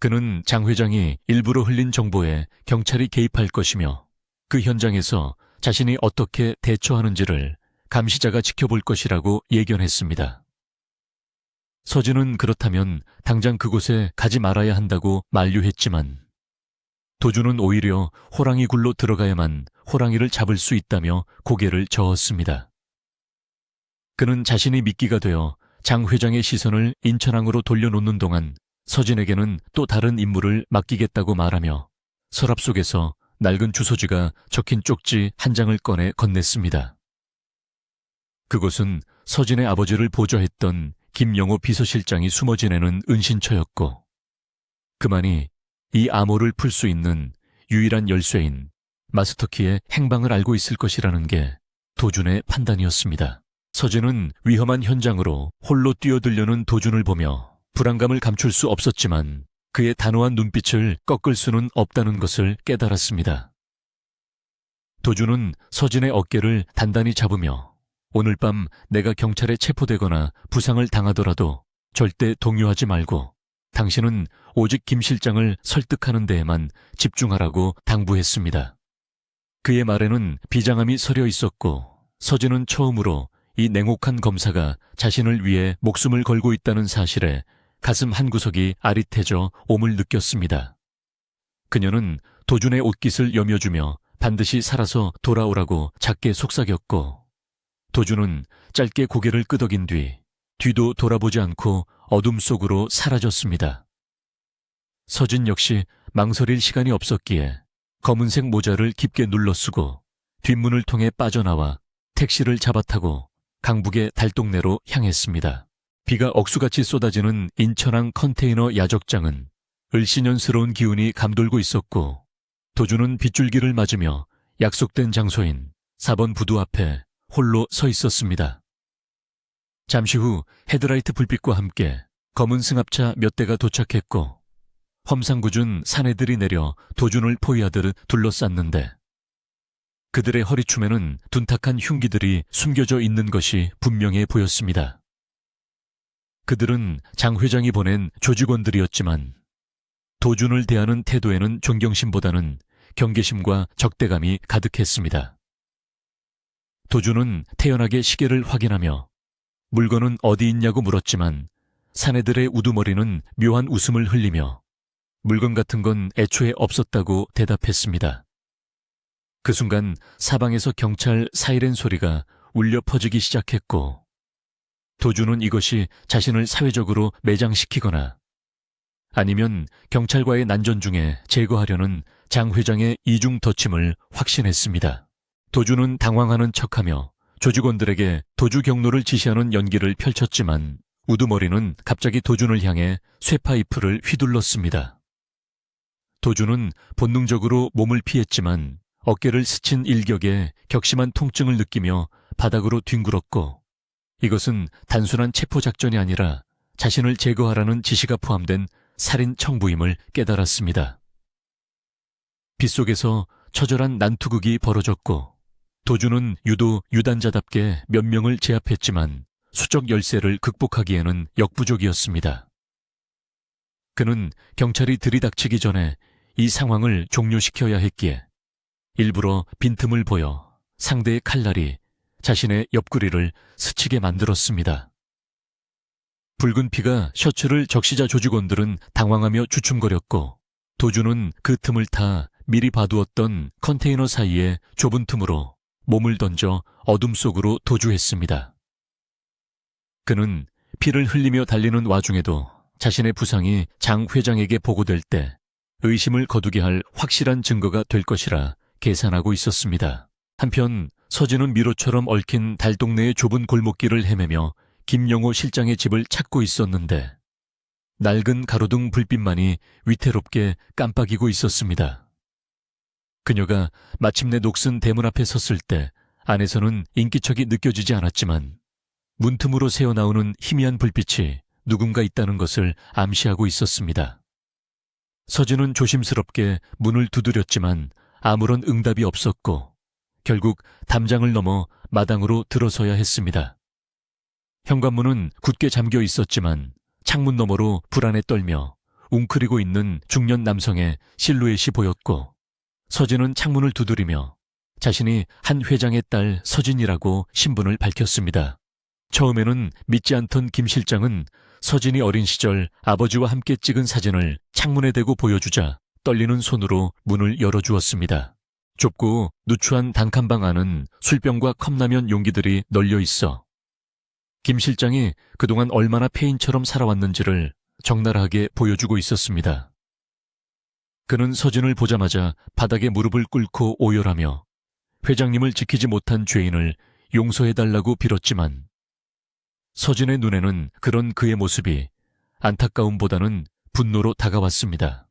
그는 장 회장이 일부러 흘린 정보에 경찰이 개입할 것이며 그 현장에서 자신이 어떻게 대처하는지를 감시자가 지켜볼 것이라고 예견했습니다. 서진은 그렇다면 당장 그곳에 가지 말아야 한다고 만류했지만 도주는 오히려 호랑이 굴로 들어가야만 호랑이를 잡을 수 있다며 고개를 저었습니다. 그는 자신이 미끼가 되어 장 회장의 시선을 인천항으로 돌려놓는 동안 서진에게는 또 다른 임무를 맡기겠다고 말하며 서랍 속에서 낡은 주소지가 적힌 쪽지 한 장을 꺼내 건넸습니다. 그곳은 서진의 아버지를 보좌했던 김영호 비서실장이 숨어 지내는 은신처였고, 그만이 이 암호를 풀 수 있는 유일한 열쇠인 마스터키의 행방을 알고 있을 것이라는 게 도준의 판단이었습니다. 서진은 위험한 현장으로 홀로 뛰어들려는 도준을 보며 불안감을 감출 수 없었지만 그의 단호한 눈빛을 꺾을 수는 없다는 것을 깨달았습니다. 도준은 서진의 어깨를 단단히 잡으며 오늘 밤 내가 경찰에 체포되거나 부상을 당하더라도 절대 동요하지 말고 당신은 오직 김 실장을 설득하는 데에만 집중하라고 당부했습니다. 그의 말에는 비장함이 서려 있었고 서진은 처음으로 이 냉혹한 검사가 자신을 위해 목숨을 걸고 있다는 사실에 가슴 한구석이 아릿해져 옴을 느꼈습니다. 그녀는 도준의 옷깃을 여며주며 반드시 살아서 돌아오라고 작게 속삭였고, 도준은 짧게 고개를 끄덕인 뒤도 돌아보지 않고 어둠 속으로 사라졌습니다. 서진 역시 망설일 시간이 없었기에 검은색 모자를 깊게 눌러쓰고 뒷문을 통해 빠져나와 택시를 잡아타고 강북의 달동네로 향했습니다. 비가 억수같이 쏟아지는 인천항 컨테이너 야적장은 을씨년스러운 기운이 감돌고 있었고 도주는 빗줄기를 맞으며 약속된 장소인 4번 부두 앞에 홀로 서 있었습니다. 잠시 후 헤드라이트 불빛과 함께 검은 승합차 몇 대가 도착했고 험상궂은 사내들이 내려 도준을 포위하듯 둘러쌌는데 그들의 허리춤에는 둔탁한 흉기들이 숨겨져 있는 것이 분명해 보였습니다. 그들은 장 회장이 보낸 조직원들이었지만 도준을 대하는 태도에는 존경심보다는 경계심과 적대감이 가득했습니다. 도준은 태연하게 시계를 확인하며 물건은 어디 있냐고 물었지만 사내들의 우두머리는 묘한 웃음을 흘리며 물건 같은 건 애초에 없었다고 대답했습니다. 그 순간 사방에서 경찰 사이렌 소리가 울려 퍼지기 시작했고 도준은 이것이 자신을 사회적으로 매장시키거나 아니면 경찰과의 난전 중에 제거하려는 장 회장의 이중 덧침을 확신했습니다. 도준은 당황하는 척하며 조직원들에게 도주 경로를 지시하는 연기를 펼쳤지만 우두머리는 갑자기 도준을 향해 쇠파이프를 휘둘렀습니다. 도준은 본능적으로 몸을 피했지만 어깨를 스친 일격에 격심한 통증을 느끼며 바닥으로 뒹굴었고 이것은 단순한 체포작전이 아니라 자신을 제거하라는 지시가 포함된 살인 청부임을 깨달았습니다. 빗속에서 처절한 난투극이 벌어졌고 도준은 유도 유단자답게 몇 명을 제압했지만 수적 열세를 극복하기에는 역부족이었습니다. 그는 경찰이 들이닥치기 전에 이 상황을 종료시켜야 했기에 일부러 빈틈을 보여 상대의 칼날이 자신의 옆구리를 스치게 만들었습니다. 붉은 피가 셔츠를 적시자 조직원들은 당황하며 주춤거렸고 도준은 그 틈을 타 미리 봐두었던 컨테이너 사이에 좁은 틈으로 몸을 던져 어둠 속으로 도주했습니다. 그는 피를 흘리며 달리는 와중에도 자신의 부상이 장 회장에게 보고될 때 의심을 거두게 할 확실한 증거가 될 것이라 계산하고 있었습니다. 한편 서진은 미로처럼 얽힌 달동네의 좁은 골목길을 헤매며 김영호 실장의 집을 찾고 있었는데 낡은 가로등 불빛만이 위태롭게 깜빡이고 있었습니다. 그녀가 마침내 녹슨 대문 앞에 섰을 때 안에서는 인기척이 느껴지지 않았지만 문틈으로 새어나오는 희미한 불빛이 누군가 있다는 것을 암시하고 있었습니다. 서진은 조심스럽게 문을 두드렸지만 아무런 응답이 없었고 결국 담장을 넘어 마당으로 들어서야 했습니다. 현관문은 굳게 잠겨 있었지만 창문 너머로 불안에 떨며 웅크리고 있는 중년 남성의 실루엣이 보였고 서진은 창문을 두드리며 자신이 한 회장의 딸 서진이라고 신분을 밝혔습니다. 처음에는 믿지 않던 김 실장은 서진이 어린 시절 아버지와 함께 찍은 사진을 창문에 대고 보여주자 떨리는 손으로 문을 열어주었습니다. 좁고 누추한 단칸방 안은 술병과 컵라면 용기들이 널려 있어 김 실장이 그동안 얼마나 폐인처럼 살아왔는지를 적나라하게 보여주고 있었습니다. 그는 서진을 보자마자 바닥에 무릎을 꿇고 오열하며 회장님을 지키지 못한 죄인을 용서해달라고 빌었지만 서진의 눈에는 그런 그의 모습이 안타까움보다는 분노로 다가왔습니다.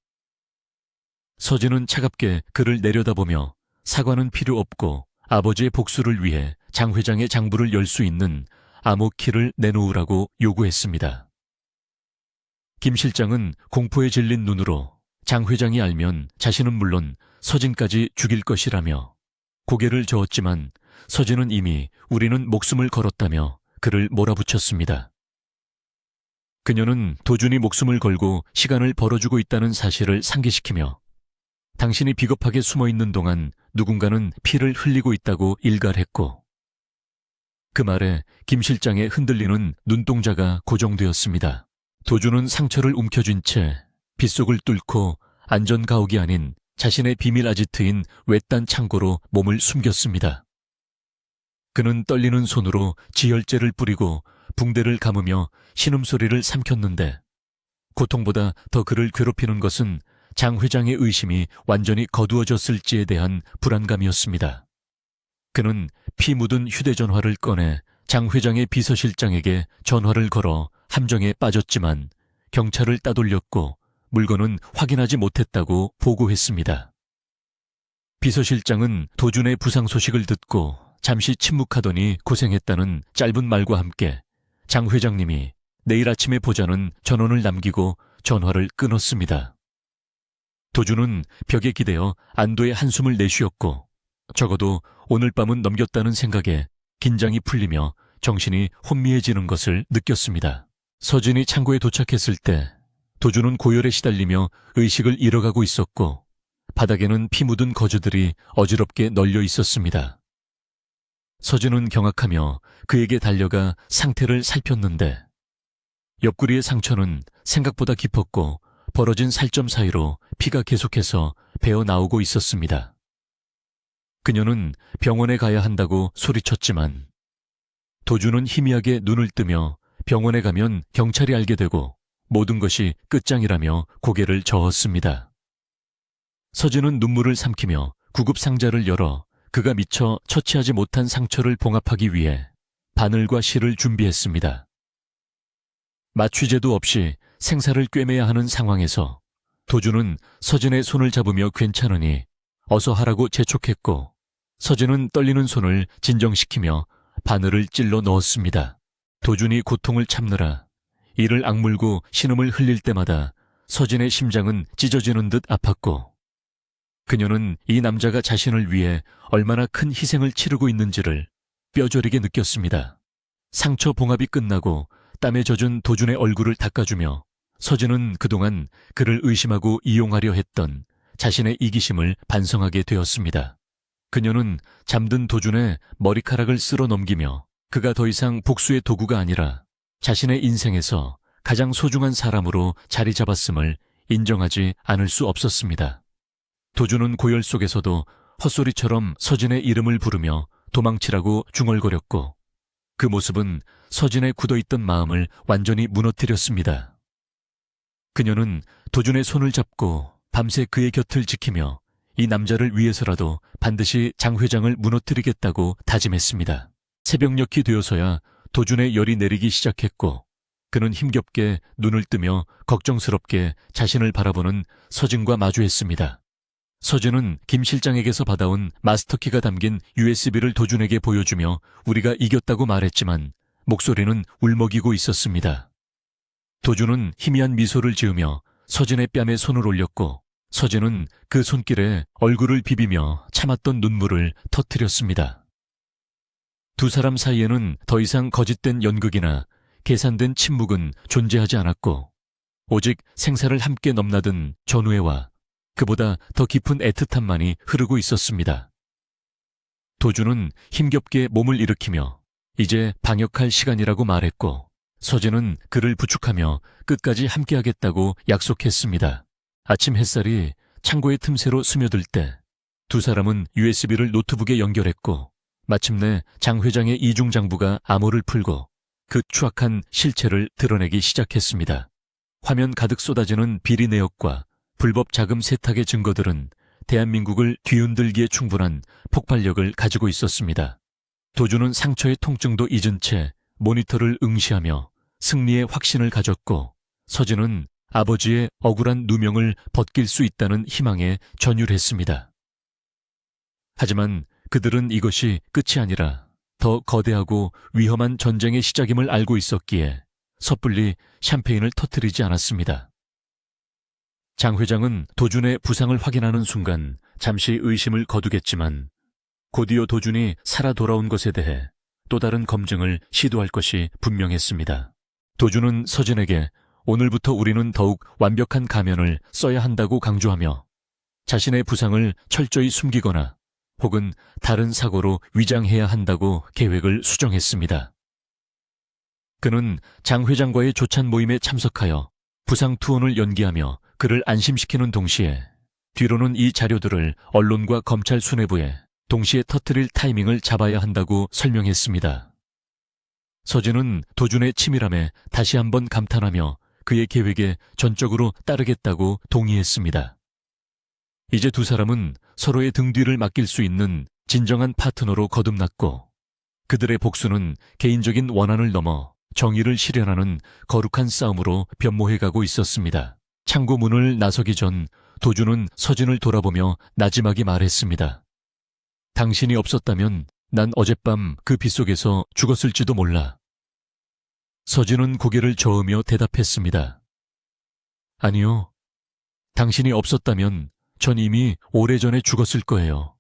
서진은 차갑게 그를 내려다보며 사과는 필요 없고 아버지의 복수를 위해 장 회장의 장부를 열 수 있는 암호키를 내놓으라고 요구했습니다. 김 실장은 공포에 질린 눈으로 장 회장이 알면 자신은 물론 서진까지 죽일 것이라며 고개를 저었지만 서진은 이미 우리는 목숨을 걸었다며 그를 몰아붙였습니다. 그녀는 도준이 목숨을 걸고 시간을 벌어주고 있다는 사실을 상기시키며 당신이 비겁하게 숨어있는 동안 누군가는 피를 흘리고 있다고 일갈했고 그 말에 김 실장의 흔들리는 눈동자가 고정되었습니다. 도준은 상처를 움켜쥔 채 빗속을 뚫고 안전가옥이 아닌 자신의 비밀 아지트인 외딴 창고로 몸을 숨겼습니다. 그는 떨리는 손으로 지혈제를 뿌리고 붕대를 감으며 신음소리를 삼켰는데 고통보다 더 그를 괴롭히는 것은 장 회장의 의심이 완전히 거두어졌을지에 대한 불안감이었습니다. 그는 피 묻은 휴대전화를 꺼내 장 회장의 비서실장에게 전화를 걸어 함정에 빠졌지만 경찰을 따돌렸고 물건은 확인하지 못했다고 보고했습니다. 비서실장은 도준의 부상 소식을 듣고 잠시 침묵하더니 고생했다는 짧은 말과 함께 장 회장님이 내일 아침에 보자는 전원을 남기고 전화를 끊었습니다. 도준은 벽에 기대어 안도의 한숨을 내쉬었고 적어도 오늘 밤은 넘겼다는 생각에 긴장이 풀리며 정신이 혼미해지는 것을 느꼈습니다. 서진이 창고에 도착했을 때 도준은 고열에 시달리며 의식을 잃어가고 있었고 바닥에는 피 묻은 거즈들이 어지럽게 널려 있었습니다. 서진은 경악하며 그에게 달려가 상태를 살폈는데 옆구리의 상처는 생각보다 깊었고 벌어진 살점 사이로 피가 계속해서 배어 나오고 있었습니다. 그녀는 병원에 가야 한다고 소리쳤지만 도준은 희미하게 눈을 뜨며 병원에 가면 경찰이 알게 되고 모든 것이 끝장이라며 고개를 저었습니다. 서진은 눈물을 삼키며 구급 상자를 열어 그가 미처 처치하지 못한 상처를 봉합하기 위해 바늘과 실을 준비했습니다. 마취제도 없이 생사를 꿰매야 하는 상황에서 도준은 서진의 손을 잡으며 괜찮으니 어서 하라고 재촉했고 서진은 떨리는 손을 진정시키며 바늘을 찔러 넣었습니다. 도준이 고통을 참느라 이를 악물고 신음을 흘릴 때마다 서진의 심장은 찢어지는 듯 아팠고 그녀는 이 남자가 자신을 위해 얼마나 큰 희생을 치르고 있는지를 뼈저리게 느꼈습니다. 상처 봉합이 끝나고 땀에 젖은 도준의 얼굴을 닦아주며 서진은 그동안 그를 의심하고 이용하려 했던 자신의 이기심을 반성하게 되었습니다. 그녀는 잠든 도준의 머리카락을 쓸어 넘기며 그가 더 이상 복수의 도구가 아니라 자신의 인생에서 가장 소중한 사람으로 자리 잡았음을 인정하지 않을 수 없었습니다. 도준은 고열 속에서도 헛소리처럼 서진의 이름을 부르며 도망치라고 중얼거렸고 그 모습은 서진의 굳어있던 마음을 완전히 무너뜨렸습니다. 그녀는 도준의 손을 잡고 밤새 그의 곁을 지키며 이 남자를 위해서라도 반드시 장 회장을 무너뜨리겠다고 다짐했습니다. 새벽녘이 되어서야 도준의 열이 내리기 시작했고 그는 힘겹게 눈을 뜨며 걱정스럽게 자신을 바라보는 서진과 마주했습니다. 서진은 김 실장에게서 받아온 마스터키가 담긴 USB를 도준에게 보여주며 우리가 이겼다고 말했지만 목소리는 울먹이고 있었습니다. 도준은 희미한 미소를 지으며 서진의 뺨에 손을 올렸고 서진은 그 손길에 얼굴을 비비며 참았던 눈물을 터뜨렸습니다. 두 사람 사이에는 더 이상 거짓된 연극이나 계산된 침묵은 존재하지 않았고 오직 생사를 함께 넘나든 전우애와 그보다 더 깊은 애틋함만이 흐르고 있었습니다. 도준은 힘겹게 몸을 일으키며 이제 방역할 시간이라고 말했고 서진은 그를 부축하며 끝까지 함께하겠다고 약속했습니다. 아침 햇살이 창고의 틈새로 스며들 때 두 사람은 USB를 노트북에 연결했고 마침내 장 회장의 이중장부가 암호를 풀고 그 추악한 실체를 드러내기 시작했습니다. 화면 가득 쏟아지는 비리 내역과 불법 자금 세탁의 증거들은 대한민국을 뒤흔들기에 충분한 폭발력을 가지고 있었습니다. 도준은 상처의 통증도 잊은 채 모니터를 응시하며 승리의 확신을 가졌고 서진은 아버지의 억울한 누명을 벗길 수 있다는 희망에 전율했습니다. 하지만 그들은 이것이 끝이 아니라 더 거대하고 위험한 전쟁의 시작임을 알고 있었기에 섣불리 샴페인을 터뜨리지 않았습니다. 장 회장은 도준의 부상을 확인하는 순간 잠시 의심을 거두겠지만 곧이어 도준이 살아 돌아온 것에 대해 또 다른 검증을 시도할 것이 분명했습니다. 도준은 서진에게 오늘부터 우리는 더욱 완벽한 가면을 써야 한다고 강조하며 자신의 부상을 철저히 숨기거나 혹은 다른 사고로 위장해야 한다고 계획을 수정했습니다. 그는 장 회장과의 조찬 모임에 참석하여 부상 투혼을 연기하며 그를 안심시키는 동시에 뒤로는 이 자료들을 언론과 검찰 수뇌부에 동시에 터뜨릴 타이밍을 잡아야 한다고 설명했습니다. 서진은 도준의 치밀함에 다시 한번 감탄하며 그의 계획에 전적으로 따르겠다고 동의했습니다. 이제 두 사람은 서로의 등 뒤를 맡길 수 있는 진정한 파트너로 거듭났고 그들의 복수는 개인적인 원한을 넘어 정의를 실현하는 거룩한 싸움으로 변모해가고 있었습니다. 창고 문을 나서기 전 도주는 서진을 돌아보며 나지막이 말했습니다. 당신이 없었다면 난 어젯밤 그 빗속에서 죽었을지도 몰라. 서진은 고개를 저으며 대답했습니다. 아니요. 당신이 없었다면 전 이미 오래전에 죽었을 거예요.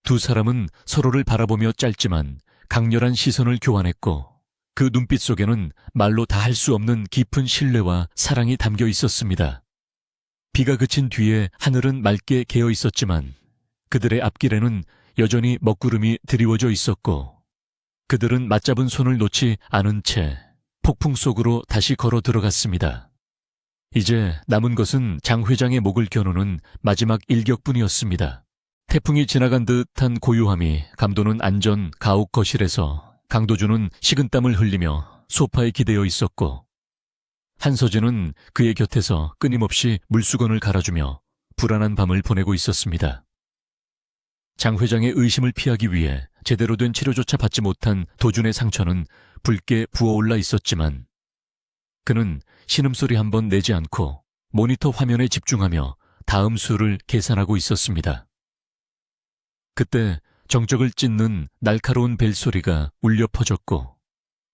두 사람은 서로를 바라보며 짧지만 강렬한 시선을 교환했고 그 눈빛 속에는 말로 다 할 수 없는 깊은 신뢰와 사랑이 담겨 있었습니다. 비가 그친 뒤에 하늘은 맑게 개어 있었지만 그들의 앞길에는 여전히 먹구름이 드리워져 있었고 그들은 맞잡은 손을 놓지 않은 채 폭풍 속으로 다시 걸어 들어갔습니다. 이제 남은 것은 장 회장의 목을 겨누는 마지막 일격뿐이었습니다. 태풍이 지나간 듯한 고요함이 감도는 안전 가옥 거실에서 강도주는 식은땀을 흘리며 소파에 기대어 있었고 한서진은 그의 곁에서 끊임없이 물수건을 갈아주며 불안한 밤을 보내고 있었습니다. 장 회장의 의심을 피하기 위해 제대로 된 치료조차 받지 못한 도준의 상처는 붉게 부어올라 있었지만 그는 신음소리 한 번 내지 않고 모니터 화면에 집중하며 다음 수를 계산하고 있었습니다. 그때 정적을 찢는 날카로운 벨소리가 울려 퍼졌고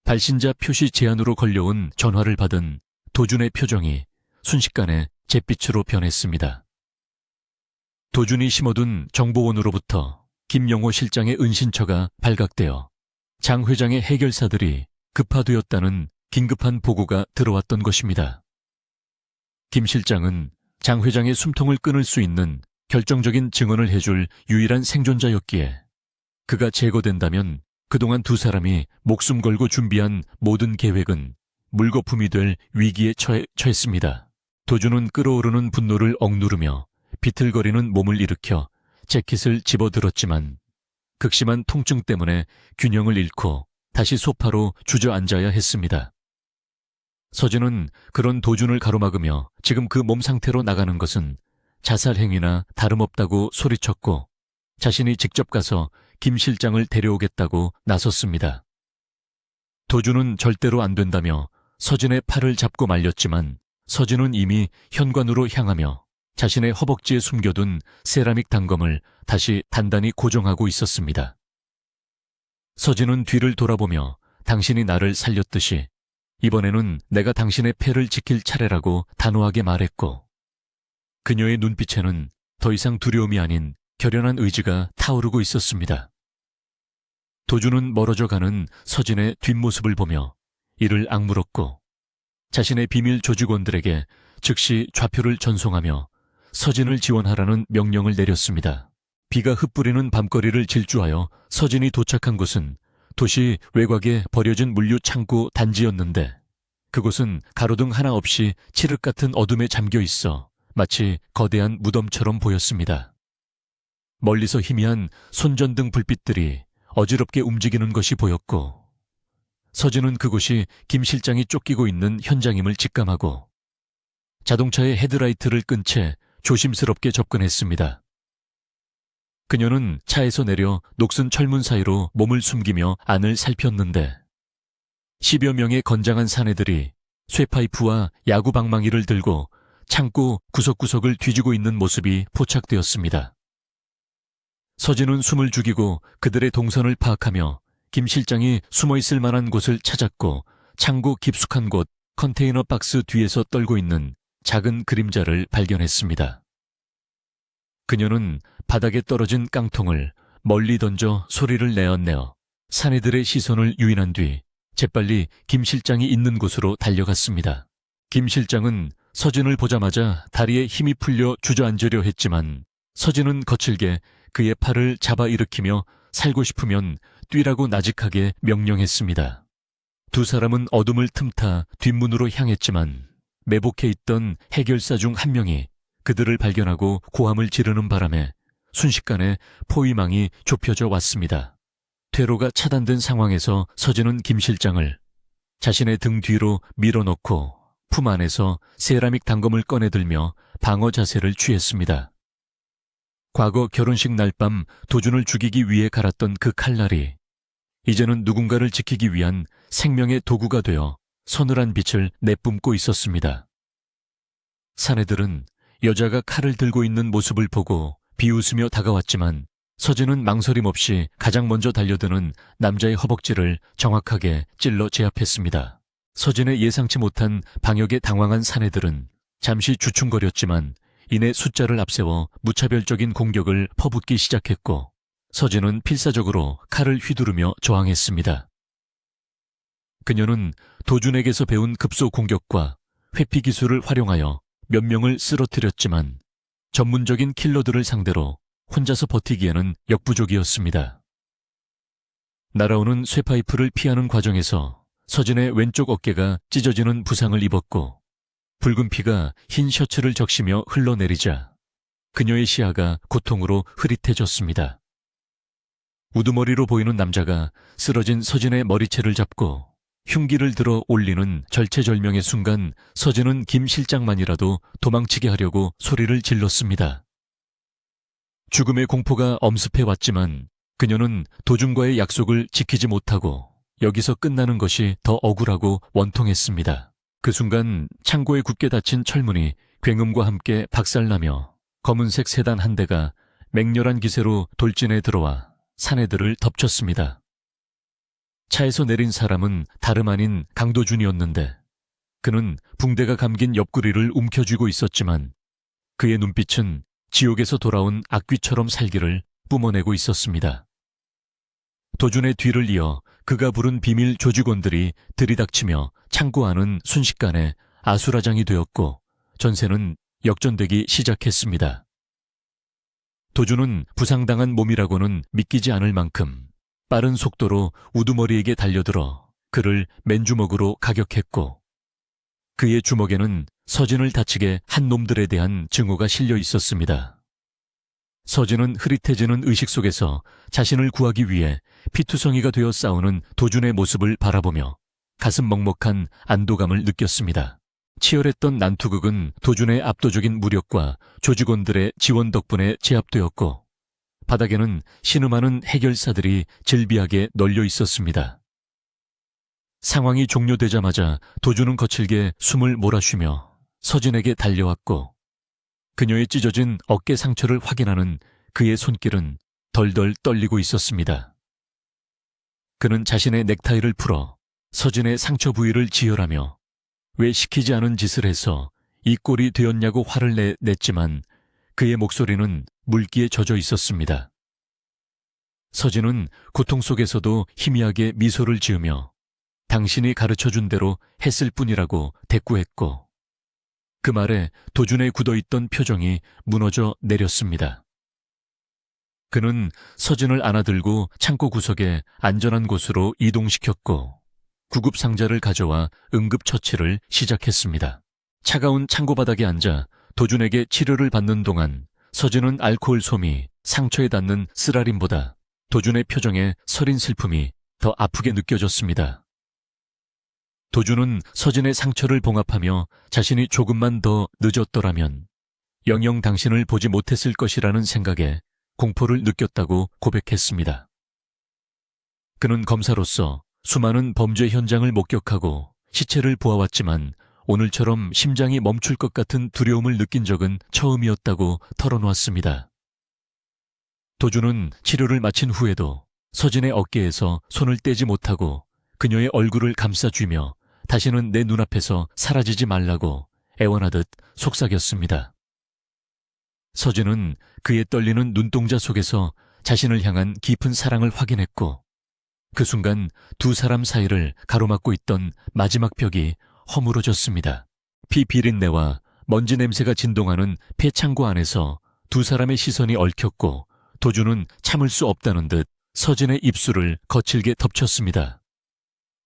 발신자 표시 제한으로 걸려온 전화를 받은 도준의 표정이 순식간에 잿빛으로 변했습니다. 도준이 심어둔 정보원으로부터 김영호 실장의 은신처가 발각되어 장 회장의 해결사들이 급파되었다는 긴급한 보고가 들어왔던 것입니다. 김 실장은 장 회장의 숨통을 끊을 수 있는 결정적인 증언을 해줄 유일한 생존자였기에 그가 제거된다면 그동안 두 사람이 목숨 걸고 준비한 모든 계획은 물거품이 될 위기에 처했습니다. 도준은 끓어오르는 분노를 억누르며 비틀거리는 몸을 일으켜 재킷을 집어들었지만 극심한 통증 때문에 균형을 잃고 다시 소파로 주저앉아야 했습니다. 서진은 그런 도준을 가로막으며 지금 그 몸 상태로 나가는 것은 자살 행위나 다름없다고 소리쳤고 자신이 직접 가서 김 실장을 데려오겠다고 나섰습니다. 도준은 절대로 안 된다며 서진의 팔을 잡고 말렸지만 서진은 이미 현관으로 향하며 자신의 허벅지에 숨겨둔 세라믹 단검을 다시 단단히 고정하고 있었습니다. 서진은 뒤를 돌아보며 당신이 나를 살렸듯이 이번에는 내가 당신의 패를 지킬 차례라고 단호하게 말했고 그녀의 눈빛에는 더 이상 두려움이 아닌 결연한 의지가 타오르고 있었습니다. 도준은 멀어져가는 서진의 뒷모습을 보며 이를 악물었고 자신의 비밀 조직원들에게 즉시 좌표를 전송하며 서진을 지원하라는 명령을 내렸습니다. 비가 흩뿌리는 밤거리를 질주하여 서진이 도착한 곳은 도시 외곽에 버려진 물류 창고 단지였는데 그곳은 가로등 하나 없이 칠흑 같은 어둠에 잠겨 있어 마치 거대한 무덤처럼 보였습니다. 멀리서 희미한 손전등 불빛들이 어지럽게 움직이는 것이 보였고 서진은 그곳이 김 실장이 쫓기고 있는 현장임을 직감하고 자동차의 헤드라이트를 끈 채 조심스럽게 접근했습니다. 그녀는 차에서 내려 녹슨 철문 사이로 몸을 숨기며 안을 살폈는데 10여 명의 건장한 사내들이 쇠파이프와 야구 방망이를 들고 창고 구석구석을 뒤지고 있는 모습이 포착되었습니다. 서진은 숨을 죽이고 그들의 동선을 파악하며 김 실장이 숨어있을 만한 곳을 찾았고 창고 깊숙한 곳 컨테이너 박스 뒤에서 떨고 있는 작은 그림자를 발견했습니다. 그녀는 바닥에 떨어진 깡통을 멀리 던져 소리를 내어내어 사내들의 시선을 유인한 뒤 재빨리 김 실장이 있는 곳으로 달려갔습니다. 김 실장은 서진을 보자마자 다리에 힘이 풀려 주저앉으려 했지만 서진은 거칠게 그의 팔을 잡아 일으키며 살고 싶으면 뛰라고 나직하게 명령했습니다. 두 사람은 어둠을 틈타 뒷문으로 향했지만 매복해 있던 해결사 중 한 명이 그들을 발견하고 고함을 지르는 바람에 순식간에 포위망이 좁혀져 왔습니다. 퇴로가 차단된 상황에서 서진은 김 실장을 자신의 등 뒤로 밀어넣고 품 안에서 세라믹 단검을 꺼내들며 방어 자세를 취했습니다. 과거 결혼식 날 밤 도준을 죽이기 위해 갈았던 그 칼날이 이제는 누군가를 지키기 위한 생명의 도구가 되어 서늘한 빛을 내뿜고 있었습니다. 사내들은 여자가 칼을 들고 있는 모습을 보고 비웃으며 다가왔지만 서진은 망설임 없이 가장 먼저 달려드는 남자의 허벅지를 정확하게 찔러 제압했습니다. 서진의 예상치 못한 방역에 당황한 사내들은 잠시 주춤거렸지만 이내 숫자를 앞세워 무차별적인 공격을 퍼붓기 시작했고 서진은 필사적으로 칼을 휘두르며 저항했습니다. 그녀는 도준에게서 배운 급소 공격과 회피 기술을 활용하여 몇 명을 쓰러뜨렸지만 전문적인 킬러들을 상대로 혼자서 버티기에는 역부족이었습니다. 날아오는 쇠파이프를 피하는 과정에서 서진의 왼쪽 어깨가 찢어지는 부상을 입었고 붉은 피가 흰 셔츠를 적시며 흘러내리자 그녀의 시야가 고통으로 흐릿해졌습니다. 우두머리로 보이는 남자가 쓰러진 서진의 머리채를 잡고 흉기를 들어 올리는 절체절명의 순간 서진은 김 실장만이라도 도망치게 하려고 소리를 질렀습니다. 죽음의 공포가 엄습해왔지만 그녀는 도준과의 약속을 지키지 못하고 여기서 끝나는 것이 더 억울하고 원통했습니다. 그 순간 창고에 굳게 닫힌 철문이 굉음과 함께 박살나며 검은색 세단 한 대가 맹렬한 기세로 돌진해 들어와 사내들을 덮쳤습니다. 차에서 내린 사람은 다름 아닌 강도준이었는데 그는 붕대가 감긴 옆구리를 움켜쥐고 있었지만 그의 눈빛은 지옥에서 돌아온 악귀처럼 살기를 뿜어내고 있었습니다. 도준의 뒤를 이어 그가 부른 비밀 조직원들이 들이닥치며 창고 안은 순식간에 아수라장이 되었고 전세는 역전되기 시작했습니다. 도준은 부상당한 몸이라고는 믿기지 않을 만큼 빠른 속도로 우두머리에게 달려들어 그를 맨주먹으로 가격했고 그의 주먹에는 서진을 다치게 한 놈들에 대한 증오가 실려 있었습니다. 서진은 흐릿해지는 의식 속에서 자신을 구하기 위해 피투성이가 되어 싸우는 도준의 모습을 바라보며 가슴 먹먹한 안도감을 느꼈습니다. 치열했던 난투극은 도준의 압도적인 무력과 조직원들의 지원 덕분에 제압되었고 바닥에는 신음하는 해결사들이 질비하게 널려 있었습니다. 상황이 종료되자마자 도준은 거칠게 숨을 몰아쉬며 서진에게 달려왔고 그녀의 찢어진 어깨 상처를 확인하는 그의 손길은 덜덜 떨리고 있었습니다. 그는 자신의 넥타이를 풀어 서진의 상처 부위를 지혈하며 왜 시키지 않은 짓을 해서 이 꼴이 되었냐고 화를 냈지만 그의 목소리는 물기에 젖어 있었습니다. 서진은 고통 속에서도 희미하게 미소를 지으며 당신이 가르쳐준 대로 했을 뿐이라고 대꾸했고 그 말에 도준의 굳어있던 표정이 무너져 내렸습니다. 그는 서진을 안아들고 창고 구석에 안전한 곳으로 이동시켰고 구급상자를 가져와 응급처치를 시작했습니다. 차가운 창고 바닥에 앉아 도준에게 치료를 받는 동안 서진은 알코올 솜이 상처에 닿는 쓰라림보다 도준의 표정에 서린 슬픔이 더 아프게 느껴졌습니다. 도준은 서진의 상처를 봉합하며 자신이 조금만 더 늦었더라면 영영 당신을 보지 못했을 것이라는 생각에 공포를 느꼈다고 고백했습니다. 그는 검사로서 수많은 범죄 현장을 목격하고 시체를 보아왔지만 오늘처럼 심장이 멈출 것 같은 두려움을 느낀 적은 처음이었다고 털어놓았습니다. 도준은 치료를 마친 후에도 서진의 어깨에서 손을 떼지 못하고 그녀의 얼굴을 감싸쥐며 다시는 내 눈앞에서 사라지지 말라고 애원하듯 속삭였습니다. 서진은 그의 떨리는 눈동자 속에서 자신을 향한 깊은 사랑을 확인했고 그 순간 두 사람 사이를 가로막고 있던 마지막 벽이 허물어졌습니다. 피 비린내와 먼지 냄새가 진동하는 폐창고 안에서 두 사람의 시선이 얽혔고 도준은 참을 수 없다는 듯 서진의 입술을 거칠게 덮쳤습니다.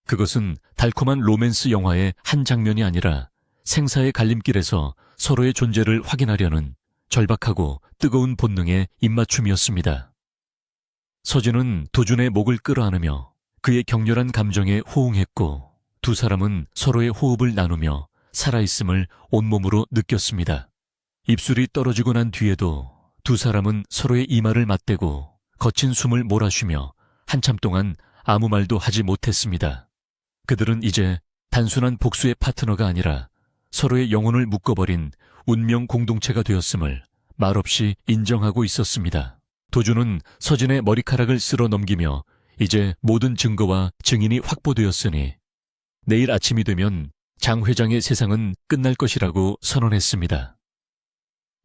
그것은 달콤한 로맨스 영화의 한 장면이 아니라 생사의 갈림길에서 서로의 존재를 확인하려는 절박하고 뜨거운 본능의 입맞춤이었습니다. 서진은 도준의 목을 끌어안으며 그의 격렬한 감정에 호응했고 두 사람은 서로의 호흡을 나누며 살아있음을 온몸으로 느꼈습니다. 입술이 떨어지고 난 뒤에도 두 사람은 서로의 이마를 맞대고 거친 숨을 몰아쉬며 한참 동안 아무 말도 하지 못했습니다. 그들은 이제 단순한 복수의 파트너가 아니라 서로의 영혼을 묶어버린 운명 공동체가 되었음을 말없이 인정하고 있었습니다. 도주는 서진의 머리카락을 쓸어 넘기며 이제 모든 증거와 증인이 확보되었으니 내일 아침이 되면 장 회장의 세상은 끝날 것이라고 선언했습니다.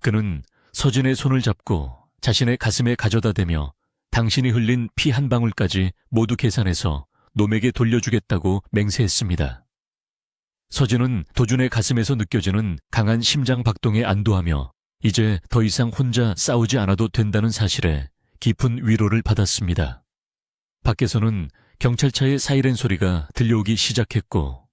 그는 서진의 손을 잡고 자신의 가슴에 가져다 대며 당신이 흘린 피 한 방울까지 모두 계산해서 놈에게 돌려주겠다고 맹세했습니다. 서진은 도준의 가슴에서 느껴지는 강한 심장 박동에 안도하며 이제 더 이상 혼자 싸우지 않아도 된다는 사실에 깊은 위로를 받았습니다. 밖에서는 경찰차의 사이렌 소리가 들려오기 시작했고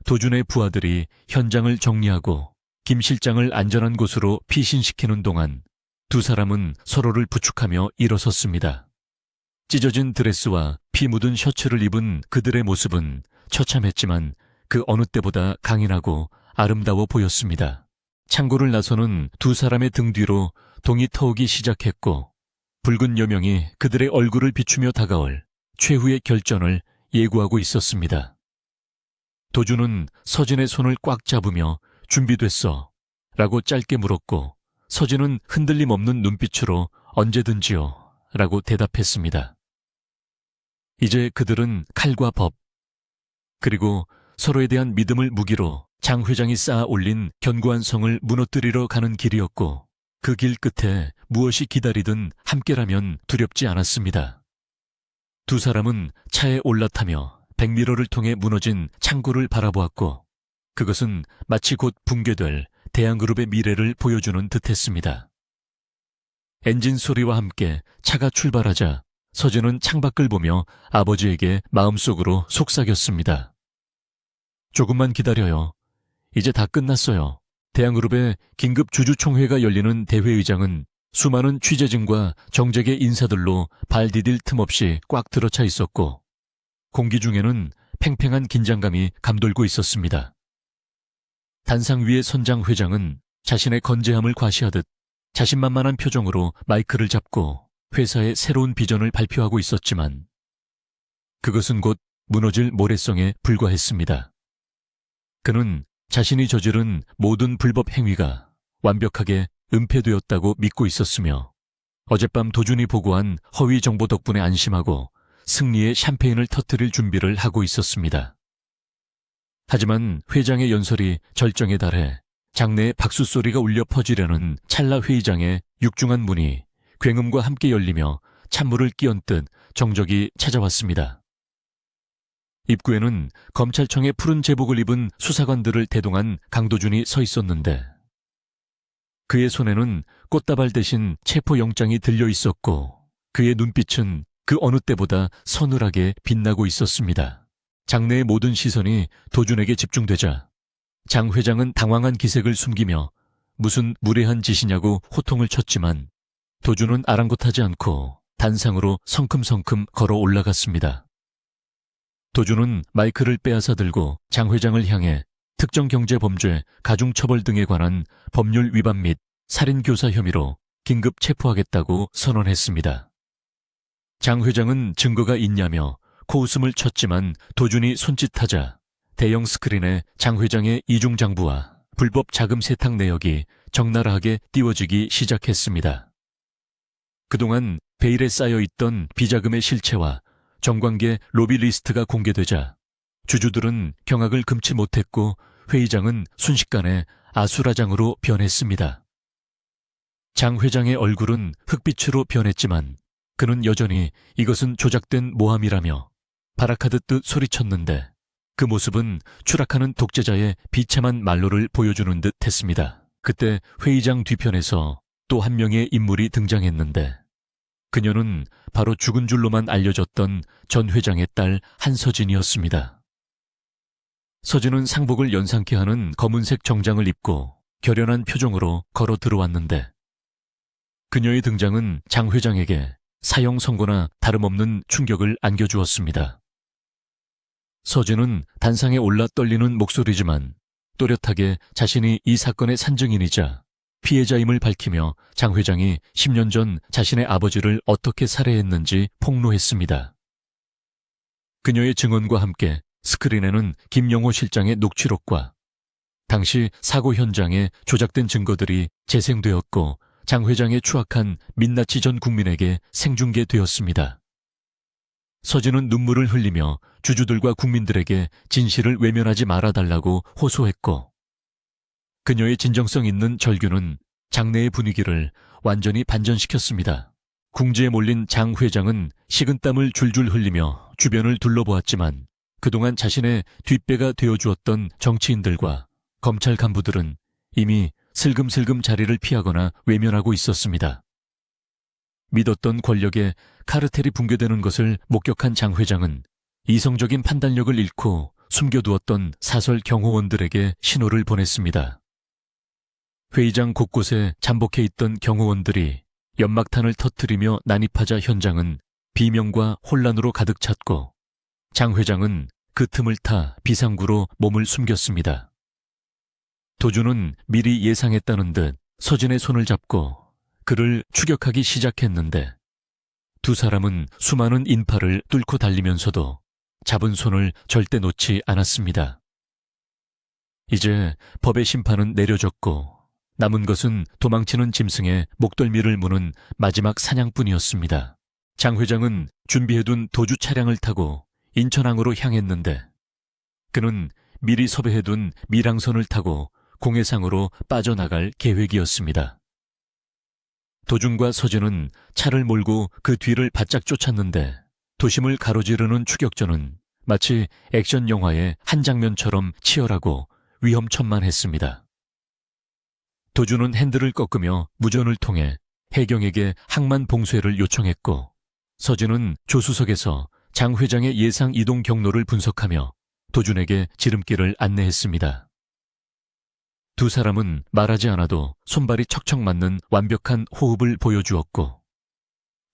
도준의 부하들이 현장을 정리하고 김 실장을 안전한 곳으로 피신시키는 동안 두 사람은 서로를 부축하며 일어섰습니다. 찢어진 드레스와 피 묻은 셔츠를 입은 그들의 모습은 처참했지만 그 어느 때보다 강인하고 아름다워 보였습니다. 창고를 나서는 두 사람의 등 뒤로 동이 터오기 시작했고 붉은 여명이 그들의 얼굴을 비추며 다가올 최후의 결전을 예고하고 있었습니다. 도준은 서진의 손을 꽉 잡으며 준비됐어 라고 짧게 물었고 서진은 흔들림 없는 눈빛으로 언제든지요 라고 대답했습니다. 이제 그들은 칼과 법 그리고 서로에 대한 믿음을 무기로 장 회장이 쌓아 올린 견고한 성을 무너뜨리러 가는 길이었고 그 길 끝에 무엇이 기다리든 함께라면 두렵지 않았습니다. 두 사람은 차에 올라타며 백미러를 통해 무너진 창고를 바라보았고 그것은 마치 곧 붕괴될 대한그룹의 미래를 보여주는 듯했습니다. 엔진 소리와 함께 차가 출발하자 서진은 창밖을 보며 아버지에게 마음속으로 속삭였습니다. 조금만 기다려요. 이제 다 끝났어요. 대한그룹의 긴급 주주총회가 열리는 대회의장은 수많은 취재진과 정재계 인사들로 발 디딜 틈 없이 꽉 들어차 있었고 공기 중에는 팽팽한 긴장감이 감돌고 있었습니다. 단상 위의 선장 회장은 자신의 건재함을 과시하듯 자신만만한 표정으로 마이크를 잡고 회사의 새로운 비전을 발표하고 있었지만 그것은 곧 무너질 모래성에 불과했습니다. 그는 자신이 저지른 모든 불법 행위가 완벽하게 은폐되었다고 믿고 있었으며 어젯밤 도준이 보고한 허위 정보 덕분에 안심하고 승리의 샴페인을 터뜨릴 준비를 하고 있었습니다. 하지만 회장의 연설이 절정에 달해 장내에 박수 소리가 울려 퍼지려는 찰나 회의장의 육중한 문이 굉음과 함께 열리며 찬물을 끼얹듯 정적이 찾아왔습니다. 입구에는 검찰청의 푸른 제복을 입은 수사관들을 대동한 강도준이 서 있었는데 그의 손에는 꽃다발 대신 체포영장이 들려 있었고 그의 눈빛은 그 어느 때보다 서늘하게 빛나고 있었습니다. 장내의 모든 시선이 도준에게 집중되자 장 회장은 당황한 기색을 숨기며 무슨 무례한 짓이냐고 호통을 쳤지만 도준은 아랑곳하지 않고 단상으로 성큼성큼 걸어 올라갔습니다. 도준은 마이크를 빼앗아 들고 장 회장을 향해 특정경제범죄, 가중처벌 등에 관한 법률 위반 및 살인교사 혐의로 긴급 체포하겠다고 선언했습니다. 장 회장은 증거가 있냐며 코웃음을 쳤지만 도준이 손짓하자 대형 스크린에 장 회장의 이중장부와 불법 자금 세탁 내역이 적나라하게 띄워지기 시작했습니다. 그동안 베일에 쌓여있던 비자금의 실체와 정관계 로비 리스트가 공개되자 주주들은 경악을 금치 못했고 회의장은 순식간에 아수라장으로 변했습니다. 장 회장의 얼굴은 흑빛으로 변했지만 그는 여전히 이것은 조작된 모함이라며 발악하듯 소리쳤는데 그 모습은 추락하는 독재자의 비참한 말로를 보여주는 듯 했습니다. 그때 회의장 뒤편에서 또 한 명의 인물이 등장했는데 그녀는 바로 죽은 줄로만 알려졌던 전 회장의 딸 한서진이었습니다. 서진은 상복을 연상케 하는 검은색 정장을 입고 결연한 표정으로 걸어 들어왔는데 그녀의 등장은 장 회장에게 사형 선고나 다름없는 충격을 안겨주었습니다. 서진은 단상에 올라 떨리는 목소리지만 또렷하게 자신이 이 사건의 산증인이자 피해자임을 밝히며 장 회장이 10년 전 자신의 아버지를 어떻게 살해했는지 폭로했습니다. 그녀의 증언과 함께 스크린에는 김영호 실장의 녹취록과 당시 사고 현장에 조작된 증거들이 재생되었고 장 회장의 추악한 민낯이 전 국민에게 생중계되었습니다. 서진은 눈물을 흘리며 주주들과 국민들에게 진실을 외면하지 말아달라고 호소했고 그녀의 진정성 있는 절규는 장내의 분위기를 완전히 반전시켰습니다. 궁지에 몰린 장 회장은 식은땀을 줄줄 흘리며 주변을 둘러보았지만 그동안 자신의 뒷배가 되어주었던 정치인들과 검찰 간부들은 이미 슬금슬금 자리를 피하거나 외면하고 있었습니다. 믿었던 권력에 카르텔이 붕괴되는 것을 목격한 장 회장은 이성적인 판단력을 잃고 숨겨두었던 사설 경호원들에게 신호를 보냈습니다. 회의장 곳곳에 잠복해 있던 경호원들이 연막탄을 터뜨리며 난입하자 현장은 비명과 혼란으로 가득 찼고 장 회장은 그 틈을 타 비상구로 몸을 숨겼습니다. 도주는 미리 예상했다는 듯 서진의 손을 잡고 그를 추격하기 시작했는데 두 사람은 수많은 인파를 뚫고 달리면서도 잡은 손을 절대 놓지 않았습니다. 이제 법의 심판은 내려졌고 남은 것은 도망치는 짐승의 목덜미를 무는 마지막 사냥뿐이었습니다. 장 회장은 준비해둔 도주 차량을 타고 인천항으로 향했는데 그는 미리 섭외해둔 밀항선을 타고 공해상으로 빠져나갈 계획이었습니다. 도준과 서진은 차를 몰고 그 뒤를 바짝 쫓았는데 도심을 가로지르는 추격전은 마치 액션 영화의 한 장면처럼 치열하고 위험천만했습니다. 도준은 핸들을 꺾으며 무전을 통해 해경에게 항만 봉쇄를 요청했고 서진은 조수석에서 장 회장의 예상 이동 경로를 분석하며 도준에게 지름길을 안내했습니다. 두 사람은 말하지 않아도 손발이 척척 맞는 완벽한 호흡을 보여주었고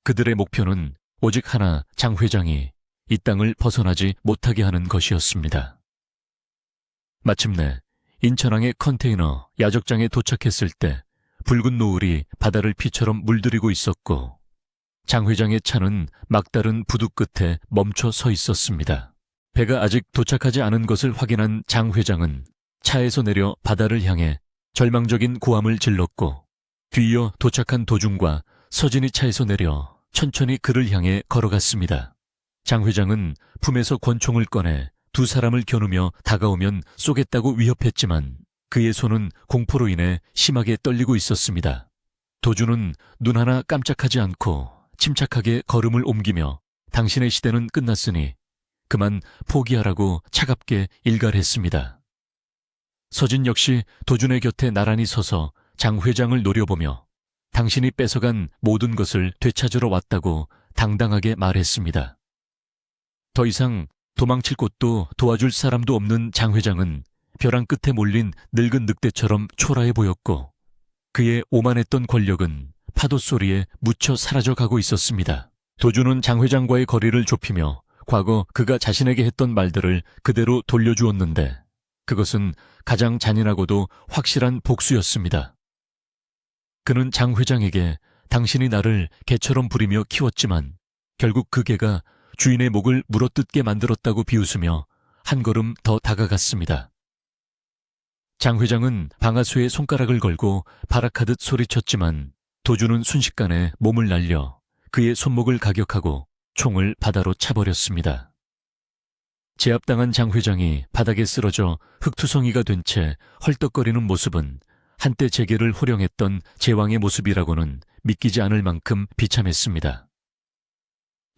그들의 목표는 오직 하나, 장 회장이 이 땅을 벗어나지 못하게 하는 것이었습니다. 마침내 인천항의 컨테이너 야적장에 도착했을 때 붉은 노을이 바다를 피처럼 물들이고 있었고 장 회장의 차는 막다른 부두 끝에 멈춰 서 있었습니다. 배가 아직 도착하지 않은 것을 확인한 장 회장은 차에서 내려 바다를 향해 절망적인 고함을 질렀고 뒤이어 도착한 도준과 서진이 차에서 내려 천천히 그를 향해 걸어갔습니다. 장 회장은 품에서 권총을 꺼내 두 사람을 겨누며 다가오면 쏘겠다고 위협했지만 그의 손은 공포로 인해 심하게 떨리고 있었습니다. 도준은 눈 하나 깜짝하지 않고 침착하게 걸음을 옮기며 당신의 시대는 끝났으니 그만 포기하라고 차갑게 일갈했습니다. 서진 역시 도준의 곁에 나란히 서서 장 회장을 노려보며 당신이 뺏어간 모든 것을 되찾으러 왔다고 당당하게 말했습니다. 더 이상 도망칠 곳도 도와줄 사람도 없는 장 회장은 벼랑 끝에 몰린 늙은 늑대처럼 초라해 보였고 그의 오만했던 권력은 파도 소리에 묻혀 사라져가고 있었습니다. 도준은 장 회장과의 거리를 좁히며 과거 그가 자신에게 했던 말들을 그대로 돌려주었는데 그것은 가장 잔인하고도 확실한 복수였습니다. 그는 장 회장에게 당신이 나를 개처럼 부리며 키웠지만 결국 그 개가 주인의 목을 물어뜯게 만들었다고 비웃으며 한 걸음 더 다가갔습니다. 장 회장은 방아쇠에 손가락을 걸고 발악하듯 소리쳤지만 도준은 순식간에 몸을 날려 그의 손목을 가격하고 총을 바다로 차버렸습니다. 제압당한 장 회장이 바닥에 쓰러져 흙투성이가 된 채 헐떡거리는 모습은 한때 재계를 호령했던 제왕의 모습이라고는 믿기지 않을 만큼 비참했습니다.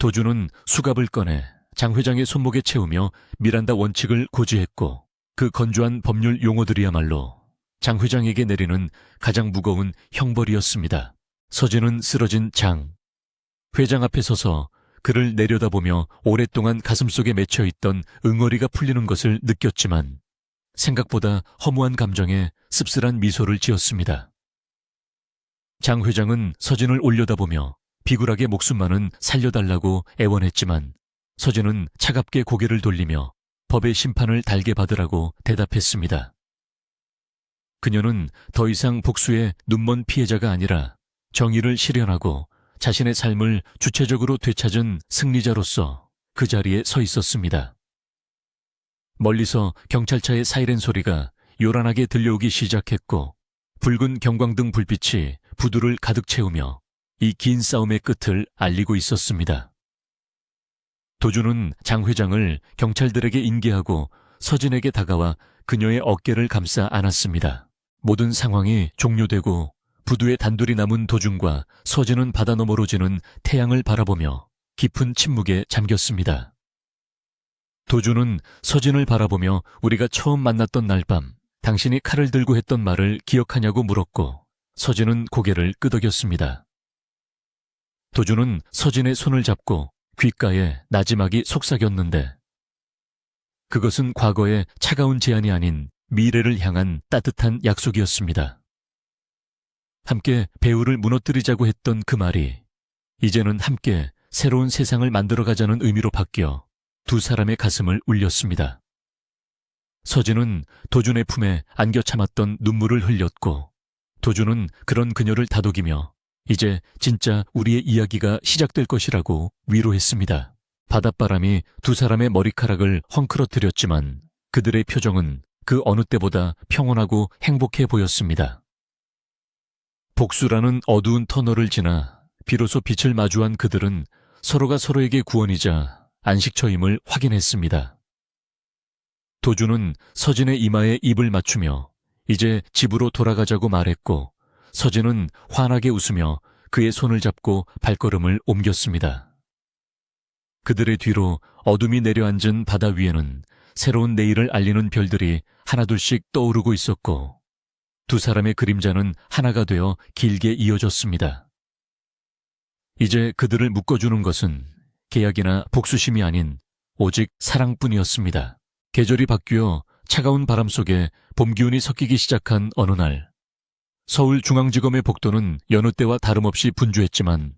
도준은 수갑을 꺼내 장 회장의 손목에 채우며 미란다 원칙을 고지했고 그 건조한 법률 용어들이야말로 장 회장에게 내리는 가장 무거운 형벌이었습니다. 서진은 쓰러진 장 회장 앞에 서서 그를 내려다보며 오랫동안 가슴속에 맺혀있던 응어리가 풀리는 것을 느꼈지만 생각보다 허무한 감정에 씁쓸한 미소를 지었습니다. 장 회장은 서진을 올려다보며 비굴하게 목숨만은 살려달라고 애원했지만 서진은 차갑게 고개를 돌리며 법의 심판을 달게 받으라고 대답했습니다. 그녀는 더 이상 복수의 눈먼 피해자가 아니라 정의를 실현하고 자신의 삶을 주체적으로 되찾은 승리자로서 그 자리에 서 있었습니다. 멀리서 경찰차의 사이렌 소리가 요란하게 들려오기 시작했고 붉은 경광등 불빛이 부두를 가득 채우며 이 긴 싸움의 끝을 알리고 있었습니다. 도주는 장 회장을 경찰들에게 인계하고 서진에게 다가와 그녀의 어깨를 감싸 안았습니다. 모든 상황이 종료되고 부두에 단둘이 남은 도준과 서진은 바다 너머로 지는 태양을 바라보며 깊은 침묵에 잠겼습니다. 도준은 서진을 바라보며 우리가 처음 만났던 날 밤 당신이 칼을 들고 했던 말을 기억하냐고 물었고 서진은 고개를 끄덕였습니다. 도준은 서진의 손을 잡고 귓가에 나지막이 속삭였는데 그것은 과거의 차가운 제안이 아닌 미래를 향한 따뜻한 약속이었습니다. 함께 배우를 무너뜨리자고 했던 그 말이 이제는 함께 새로운 세상을 만들어가자는 의미로 바뀌어 두 사람의 가슴을 울렸습니다. 서진은 도준의 품에 안겨 참았던 눈물을 흘렸고 도준은 그런 그녀를 다독이며 이제 진짜 우리의 이야기가 시작될 것이라고 위로했습니다. 바닷바람이 두 사람의 머리카락을 헝클어뜨렸지만 그들의 표정은 그 어느 때보다 평온하고 행복해 보였습니다. 복수라는 어두운 터널을 지나 비로소 빛을 마주한 그들은 서로가 서로에게 구원이자 안식처임을 확인했습니다. 도준은 서진의 이마에 입을 맞추며 이제 집으로 돌아가자고 말했고 서진은 환하게 웃으며 그의 손을 잡고 발걸음을 옮겼습니다. 그들의 뒤로 어둠이 내려앉은 바다 위에는 새로운 내일을 알리는 별들이 하나둘씩 떠오르고 있었고 두 사람의 그림자는 하나가 되어 길게 이어졌습니다. 이제 그들을 묶어주는 것은 계약이나 복수심이 아닌 오직 사랑뿐이었습니다. 계절이 바뀌어 차가운 바람 속에 봄 기운이 섞이기 시작한 어느 날 서울중앙지검의 복도는 여느 때와 다름없이 분주했지만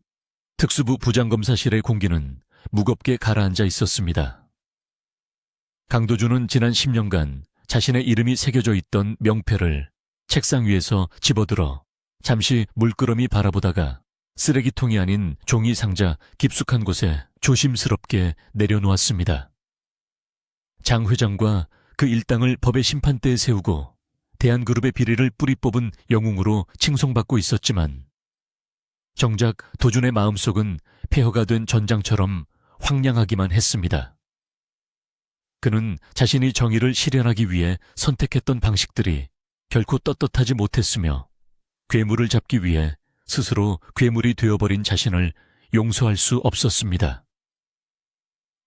특수부 부장검사실의 공기는 무겁게 가라앉아 있었습니다. 강도준은 지난 10년간 자신의 이름이 새겨져 있던 명패를 책상 위에서 집어들어 잠시 물끄러미 바라보다가 쓰레기통이 아닌 종이 상자 깊숙한 곳에 조심스럽게 내려놓았습니다. 장 회장과 그 일당을 법의 심판대에 세우고 대한그룹의 비리를 뿌리 뽑은 영웅으로 칭송받고 있었지만 정작 도준의 마음속은 폐허가 된 전장처럼 황량하기만 했습니다. 그는 자신이 정의를 실현하기 위해 선택했던 방식들이 결코 떳떳하지 못했으며 괴물을 잡기 위해 스스로 괴물이 되어버린 자신을 용서할 수 없었습니다.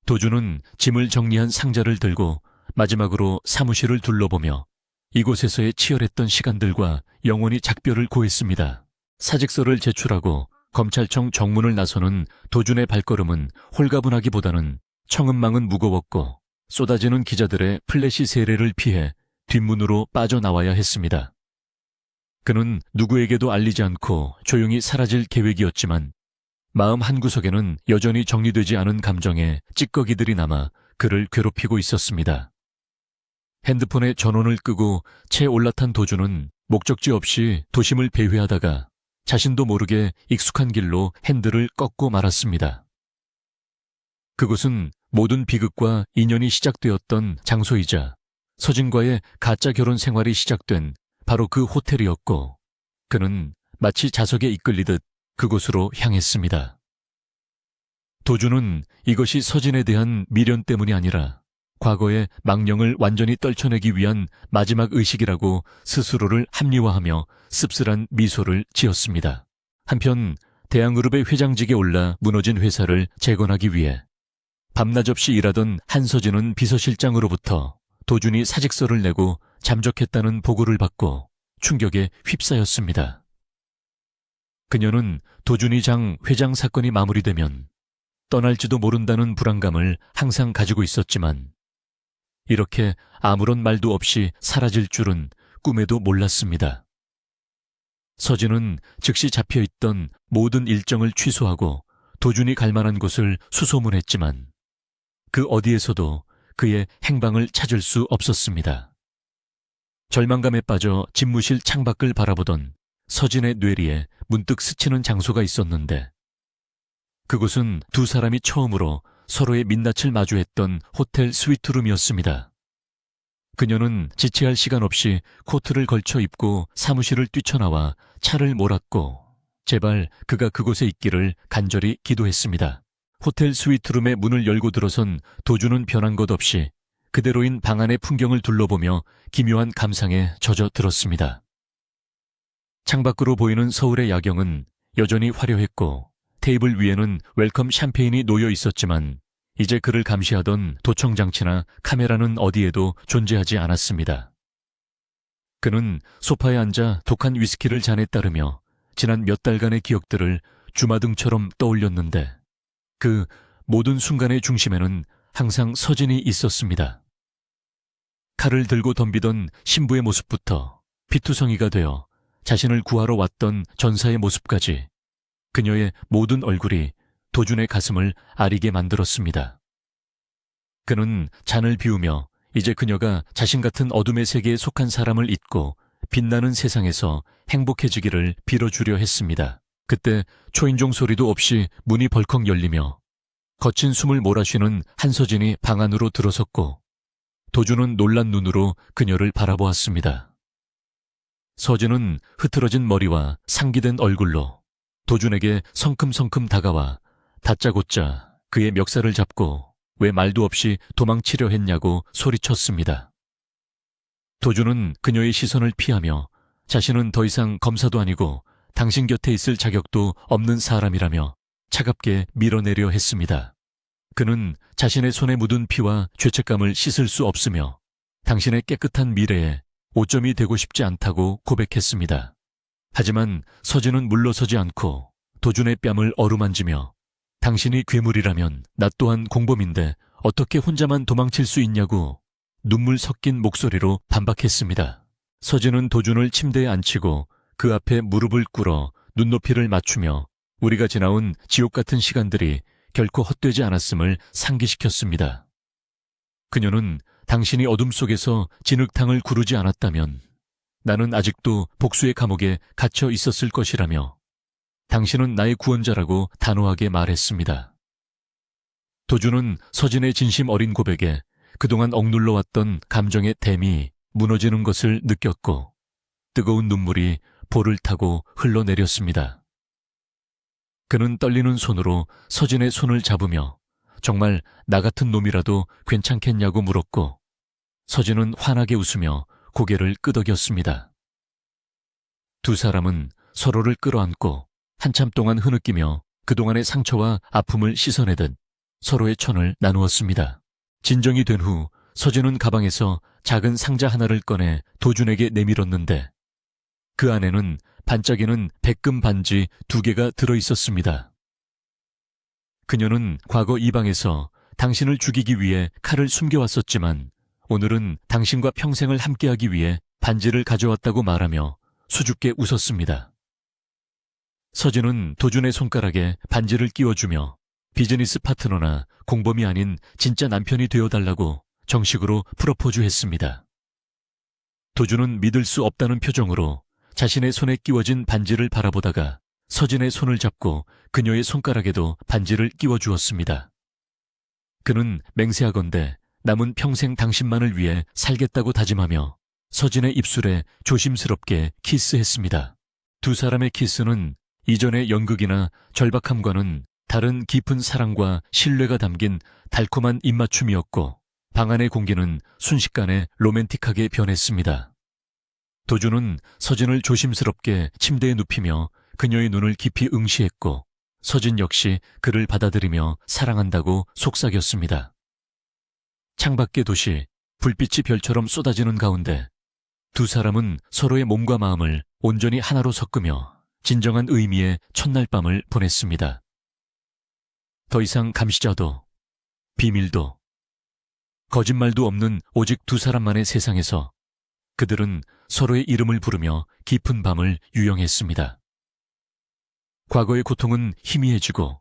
도준은 짐을 정리한 상자를 들고 마지막으로 사무실을 둘러보며 이곳에서의 치열했던 시간들과 영원히 작별을 고했습니다. 사직서를 제출하고 검찰청 정문을 나서는 도준의 발걸음은 홀가분하기보다는 청음망은 무거웠고 쏟아지는 기자들의 플래시 세례를 피해 뒷문으로 빠져나와야 했습니다. 그는 누구에게도 알리지 않고 조용히 사라질 계획이었지만 마음 한구석에는 여전히 정리되지 않은 감정의 찌꺼기들이 남아 그를 괴롭히고 있었습니다. 핸드폰에 전원을 끄고 채 올라탄 도준은 목적지 없이 도심을 배회하다가 자신도 모르게 익숙한 길로 핸들을 꺾고 말았습니다. 그곳은 모든 비극과 인연이 시작되었던 장소이자 서진과의 가짜 결혼 생활이 시작된 바로 그 호텔이었고 그는 마치 자석에 이끌리듯 그곳으로 향했습니다. 도준은 이것이 서진에 대한 미련 때문이 아니라 과거의 망령을 완전히 떨쳐내기 위한 마지막 의식이라고 스스로를 합리화하며 씁쓸한 미소를 지었습니다. 한편 대한그룹의 회장직에 올라 무너진 회사를 재건하기 위해 밤낮 없이 일하던 한서진은 비서실장으로부터 도준이 사직서를 내고 잠적했다는 보고를 받고 충격에 휩싸였습니다. 그녀는 도준이 장 회장 사건이 마무리되면 떠날지도 모른다는 불안감을 항상 가지고 있었지만 이렇게 아무런 말도 없이 사라질 줄은 꿈에도 몰랐습니다. 서진은 즉시 잡혀있던 모든 일정을 취소하고 도준이 갈 만한 곳을 수소문했지만 그 어디에서도 그의 행방을 찾을 수 없었습니다. 절망감에 빠져 집무실 창밖을 바라보던 서진의 뇌리에 문득 스치는 장소가 있었는데 그곳은 두 사람이 처음으로 서로의 민낯을 마주했던 호텔 스위트룸이었습니다. 그녀는 지체할 시간 없이 코트를 걸쳐 입고 사무실을 뛰쳐나와 차를 몰았고 제발 그가 그곳에 있기를 간절히 기도했습니다. 호텔 스위트룸의 문을 열고 들어선 도주는 변한 것 없이 그대로인 방 안의 풍경을 둘러보며 기묘한 감상에 젖어들었습니다. 창밖으로 보이는 서울의 야경은 여전히 화려했고 테이블 위에는 웰컴 샴페인이 놓여 있었지만 이제 그를 감시하던 도청장치나 카메라는 어디에도 존재하지 않았습니다. 그는 소파에 앉아 독한 위스키를 잔에 따르며 지난 몇 달간의 기억들을 주마등처럼 떠올렸는데 그 모든 순간의 중심에는 항상 서진이 있었습니다. 칼을 들고 덤비던 신부의 모습부터 피투성이가 되어 자신을 구하러 왔던 전사의 모습까지 그녀의 모든 얼굴이 도준의 가슴을 아리게 만들었습니다. 그는 잔을 비우며 이제 그녀가 자신 같은 어둠의 세계에 속한 사람을 잊고 빛나는 세상에서 행복해지기를 빌어주려 했습니다. 그때 초인종 소리도 없이 문이 벌컥 열리며 거친 숨을 몰아쉬는 한서진이 방 안으로 들어섰고 도준은 놀란 눈으로 그녀를 바라보았습니다. 서진은 흐트러진 머리와 상기된 얼굴로 도준에게 성큼성큼 다가와 다짜고짜 그의 멱살을 잡고 왜 말도 없이 도망치려 했냐고 소리쳤습니다. 도준은 그녀의 시선을 피하며 자신은 더 이상 검사도 아니고 당신 곁에 있을 자격도 없는 사람이라며 차갑게 밀어내려 했습니다. 그는 자신의 손에 묻은 피와 죄책감을 씻을 수 없으며 당신의 깨끗한 미래에 오점이 되고 싶지 않다고 고백했습니다. 하지만 서진은 물러서지 않고 도준의 뺨을 어루만지며 당신이 괴물이라면 나 또한 공범인데 어떻게 혼자만 도망칠 수 있냐고 눈물 섞인 목소리로 반박했습니다. 서진은 도준을 침대에 앉히고 그 앞에 무릎을 꿇어 눈높이를 맞추며 우리가 지나온 지옥 같은 시간들이 결코 헛되지 않았음을 상기시켰습니다. 그녀는 당신이 어둠 속에서 진흙탕을 구르지 않았다면 나는 아직도 복수의 감옥에 갇혀 있었을 것이라며 당신은 나의 구원자라고 단호하게 말했습니다. 도준은 서진의 진심 어린 고백에 그동안 억눌러 왔던 감정의 댐이 무너지는 것을 느꼈고 뜨거운 눈물이 볼을 타고 흘러내렸습니다. 그는 떨리는 손으로 서진의 손을 잡으며 정말 나 같은 놈이라도 괜찮겠냐고 물었고 서진은 환하게 웃으며 고개를 끄덕였습니다. 두 사람은 서로를 끌어안고 한참 동안 흐느끼며 그동안의 상처와 아픔을 씻어내듯 서로의 천을 나누었습니다. 진정이 된 후 서진은 가방에서 작은 상자 하나를 꺼내 도준에게 내밀었는데 그 안에는 반짝이는 백금 반지 2개가 들어있었습니다. 그녀는 과거 이 방에서 당신을 죽이기 위해 칼을 숨겨왔었지만 오늘은 당신과 평생을 함께하기 위해 반지를 가져왔다고 말하며 수줍게 웃었습니다. 서진은 도준의 손가락에 반지를 끼워주며 비즈니스 파트너나 공범이 아닌 진짜 남편이 되어달라고 정식으로 프로포즈했습니다. 도준은 믿을 수 없다는 표정으로 자신의 손에 끼워진 반지를 바라보다가 서진의 손을 잡고 그녀의 손가락에도 반지를 끼워주었습니다. 그는 맹세하건대 남은 평생 당신만을 위해 살겠다고 다짐하며 서진의 입술에 조심스럽게 키스했습니다. 두 사람의 키스는 이전의 연극이나 절박함과는 다른 깊은 사랑과 신뢰가 담긴 달콤한 입맞춤이었고 방 안의 공기는 순식간에 로맨틱하게 변했습니다. 도준은 서진을 조심스럽게 침대에 눕히며 그녀의 눈을 깊이 응시했고 서진 역시 그를 받아들이며 사랑한다고 속삭였습니다. 창밖의 도시, 불빛이 별처럼 쏟아지는 가운데 두 사람은 서로의 몸과 마음을 온전히 하나로 섞으며 진정한 의미의 첫날 밤을 보냈습니다. 더 이상 감시자도 비밀도 거짓말도 없는 오직 두 사람만의 세상에서 그들은 서로의 이름을 부르며 깊은 밤을 유영했습니다. 과거의 고통은 희미해지고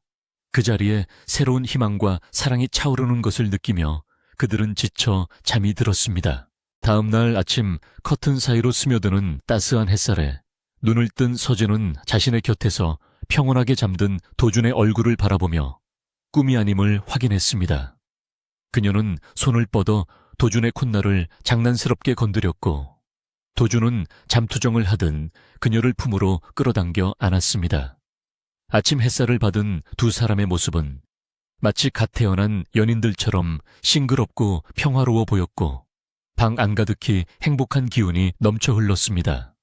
그 자리에 새로운 희망과 사랑이 차오르는 것을 느끼며 그들은 지쳐 잠이 들었습니다. 다음 날 아침 커튼 사이로 스며드는 따스한 햇살에 눈을 뜬 서진은 자신의 곁에서 평온하게 잠든 도준의 얼굴을 바라보며 꿈이 아님을 확인했습니다. 그녀는 손을 뻗어 도준의 콧날을 장난스럽게 건드렸고 도준은 잠투정을 하듯 그녀를 품으로 끌어당겨 안았습니다. 아침 햇살을 받은 두 사람의 모습은 마치 갓 태어난 연인들처럼 싱그럽고 평화로워 보였고 방 안가득히 행복한 기운이 넘쳐 흘렀습니다.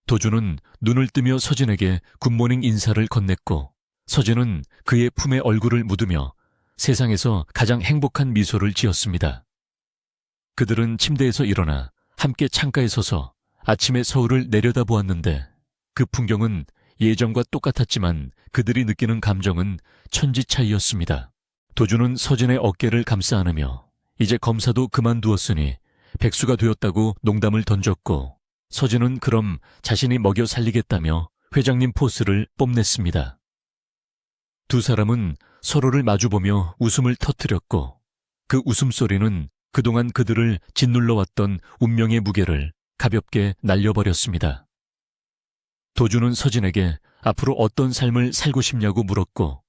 도준은 눈을 뜨며 서진에게 굿모닝 인사를 건넸고 서진은 그의 품에 얼굴을 묻으며 세상에서 가장 행복한 미소를 지었습니다. 그들은 침대에서 일어나 함께 창가에 서서 아침의 서울을 내려다보았는데 그 풍경은 예전과 똑같았지만 그들이 느끼는 감정은 천지 차이였습니다. 도준은 서진의 어깨를 감싸 안으며 이제 검사도 그만두었으니 백수가 되었다고 농담을 던졌고 서진은 그럼 자신이 먹여 살리겠다며 회장님 포스를 뽐냈습니다. 두 사람은 서로를 마주보며 웃음을 터뜨렸고 그 웃음소리는 그동안 그들을 짓눌러왔던 운명의 무게를 가볍게 날려버렸습니다. 도준은 서진에게 앞으로 어떤 삶을 살고 싶냐고 물었고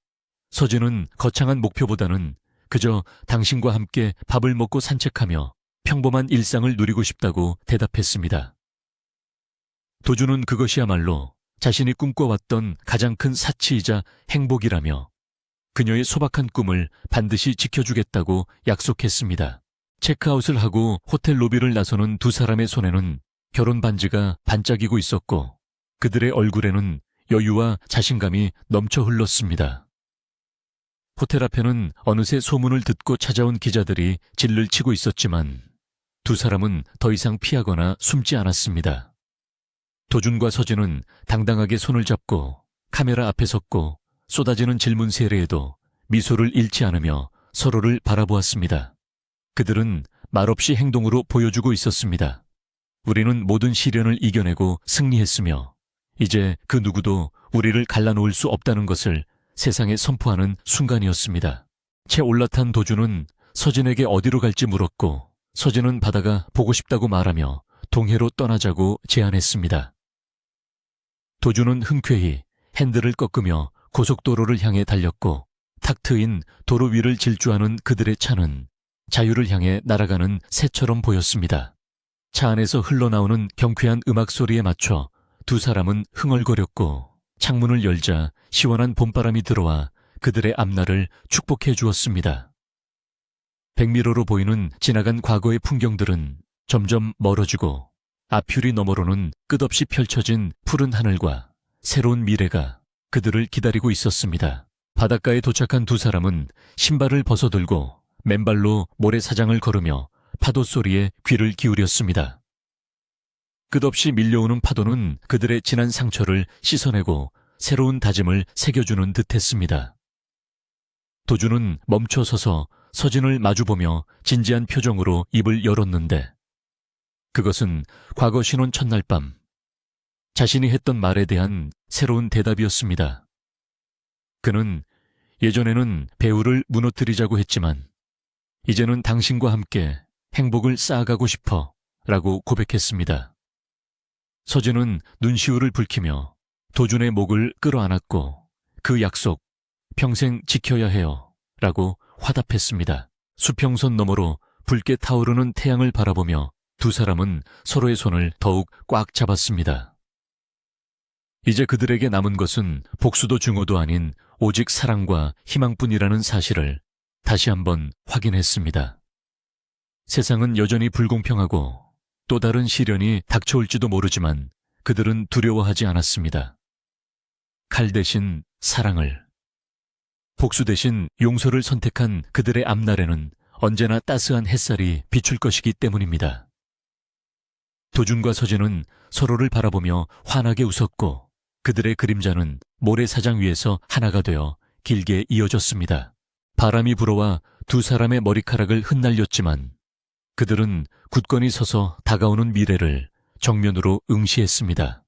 서진은 거창한 목표보다는 그저 당신과 함께 밥을 먹고 산책하며 평범한 일상을 누리고 싶다고 대답했습니다. 도준은 그것이야말로 자신이 꿈꿔왔던 가장 큰 사치이자 행복이라며 그녀의 소박한 꿈을 반드시 지켜주겠다고 약속했습니다. 체크아웃을 하고 호텔 로비를 나서는 두 사람의 손에는 결혼 반지가 반짝이고 있었고 그들의 얼굴에는 여유와 자신감이 넘쳐 흘렀습니다. 호텔 앞에는 어느새 소문을 듣고 찾아온 기자들이 질를 치고 있었지만 두 사람은 더 이상 피하거나 숨지 않았습니다. 도준과 서진은 당당하게 손을 잡고 카메라 앞에 섰고 쏟아지는 질문 세례에도 미소를 잃지 않으며 서로를 바라보았습니다. 그들은 말없이 행동으로 보여주고 있었습니다. 우리는 모든 시련을 이겨내고 승리했으며 이제 그 누구도 우리를 갈라놓을 수 없다는 것을 세상에 선포하는 순간이었습니다. 채 올라탄 도준은 서진에게 어디로 갈지 물었고 서진은 바다가 보고 싶다고 말하며 동해로 떠나자고 제안했습니다. 도준은 흔쾌히 핸들을 꺾으며 고속도로를 향해 달렸고 탁 트인 도로 위를 질주하는 그들의 차는 자유를 향해 날아가는 새처럼 보였습니다. 차 안에서 흘러나오는 경쾌한 음악 소리에 맞춰 두 사람은 흥얼거렸고 창문을 열자 시원한 봄바람이 들어와 그들의 앞날을 축복해 주었습니다. 백미러로 보이는 지나간 과거의 풍경들은 점점 멀어지고 앞유리 너머로는 끝없이 펼쳐진 푸른 하늘과 새로운 미래가 그들을 기다리고 있었습니다. 바닷가에 도착한 두 사람은 신발을 벗어들고 맨발로 모래사장을 걸으며 파도 소리에 귀를 기울였습니다. 끝없이 밀려오는 파도는 그들의 지난 상처를 씻어내고 새로운 다짐을 새겨주는 듯했습니다. 도준은 멈춰 서서 서진을 마주보며 진지한 표정으로 입을 열었는데 그것은 과거 신혼 첫날 밤 자신이 했던 말에 대한 새로운 대답이었습니다. 그는 예전에는 배우를 무너뜨리자고 했지만 이제는 당신과 함께 행복을 쌓아가고 싶어 라고 고백했습니다. 서진은 눈시울을 붉히며 도준의 목을 끌어안았고 그 약속 평생 지켜야 해요 라고 화답했습니다. 수평선 너머로 붉게 타오르는 태양을 바라보며 두 사람은 서로의 손을 더욱 꽉 잡았습니다. 이제 그들에게 남은 것은 복수도 증오도 아닌 오직 사랑과 희망뿐이라는 사실을 다시 한번 확인했습니다. 세상은 여전히 불공평하고 또 다른 시련이 닥쳐올지도 모르지만 그들은 두려워하지 않았습니다. 칼 대신 사랑을, 복수 대신 용서를 선택한 그들의 앞날에는 언제나 따스한 햇살이 비출 것이기 때문입니다. 도준과 서진은 서로를 바라보며 환하게 웃었고 그들의 그림자는 모래사장 위에서 하나가 되어 길게 이어졌습니다. 바람이 불어와 두 사람의 머리카락을 흩날렸지만 그들은 굳건히 서서 다가오는 미래를 정면으로 응시했습니다.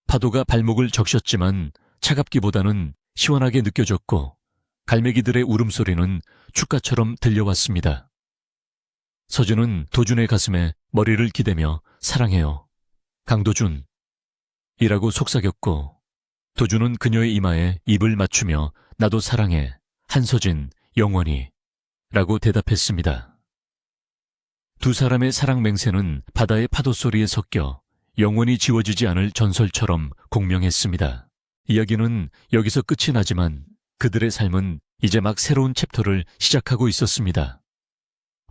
파도가 발목을 적셨지만 차갑기보다는 시원하게 느껴졌고 갈매기들의 울음소리는 축가처럼 들려왔습니다. 서준은 도준의 가슴에 머리를 기대며 사랑해요. 강도준. 이라고 속삭였고 도준은 그녀의 이마에 입을 맞추며 나도 사랑해. 한서진, 영원히. 라고 대답했습니다. 두 사람의 사랑 맹세는 바다의 파도 소리에 섞여 영원히 지워지지 않을 전설처럼 공명했습니다. 이야기는 여기서 끝이 나지만 그들의 삶은 이제 막 새로운 챕터를 시작하고 있었습니다.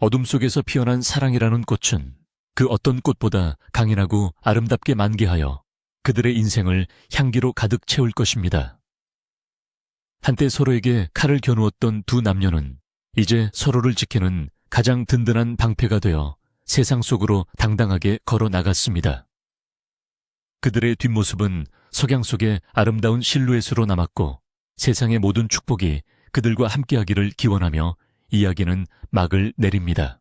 어둠 속에서 피어난 사랑이라는 꽃은 그 어떤 꽃보다 강인하고 아름답게 만개하여 그들의 인생을 향기로 가득 채울 것입니다. 한때 서로에게 칼을 겨누었던 두 남녀는 이제 서로를 지키는 가장 든든한 방패가 되어 세상 속으로 당당하게 걸어 나갔습니다. 그들의 뒷모습은 석양 속의 아름다운 실루엣으로 남았고 세상의 모든 축복이 그들과 함께하기를 기원하며 이야기는 막을 내립니다.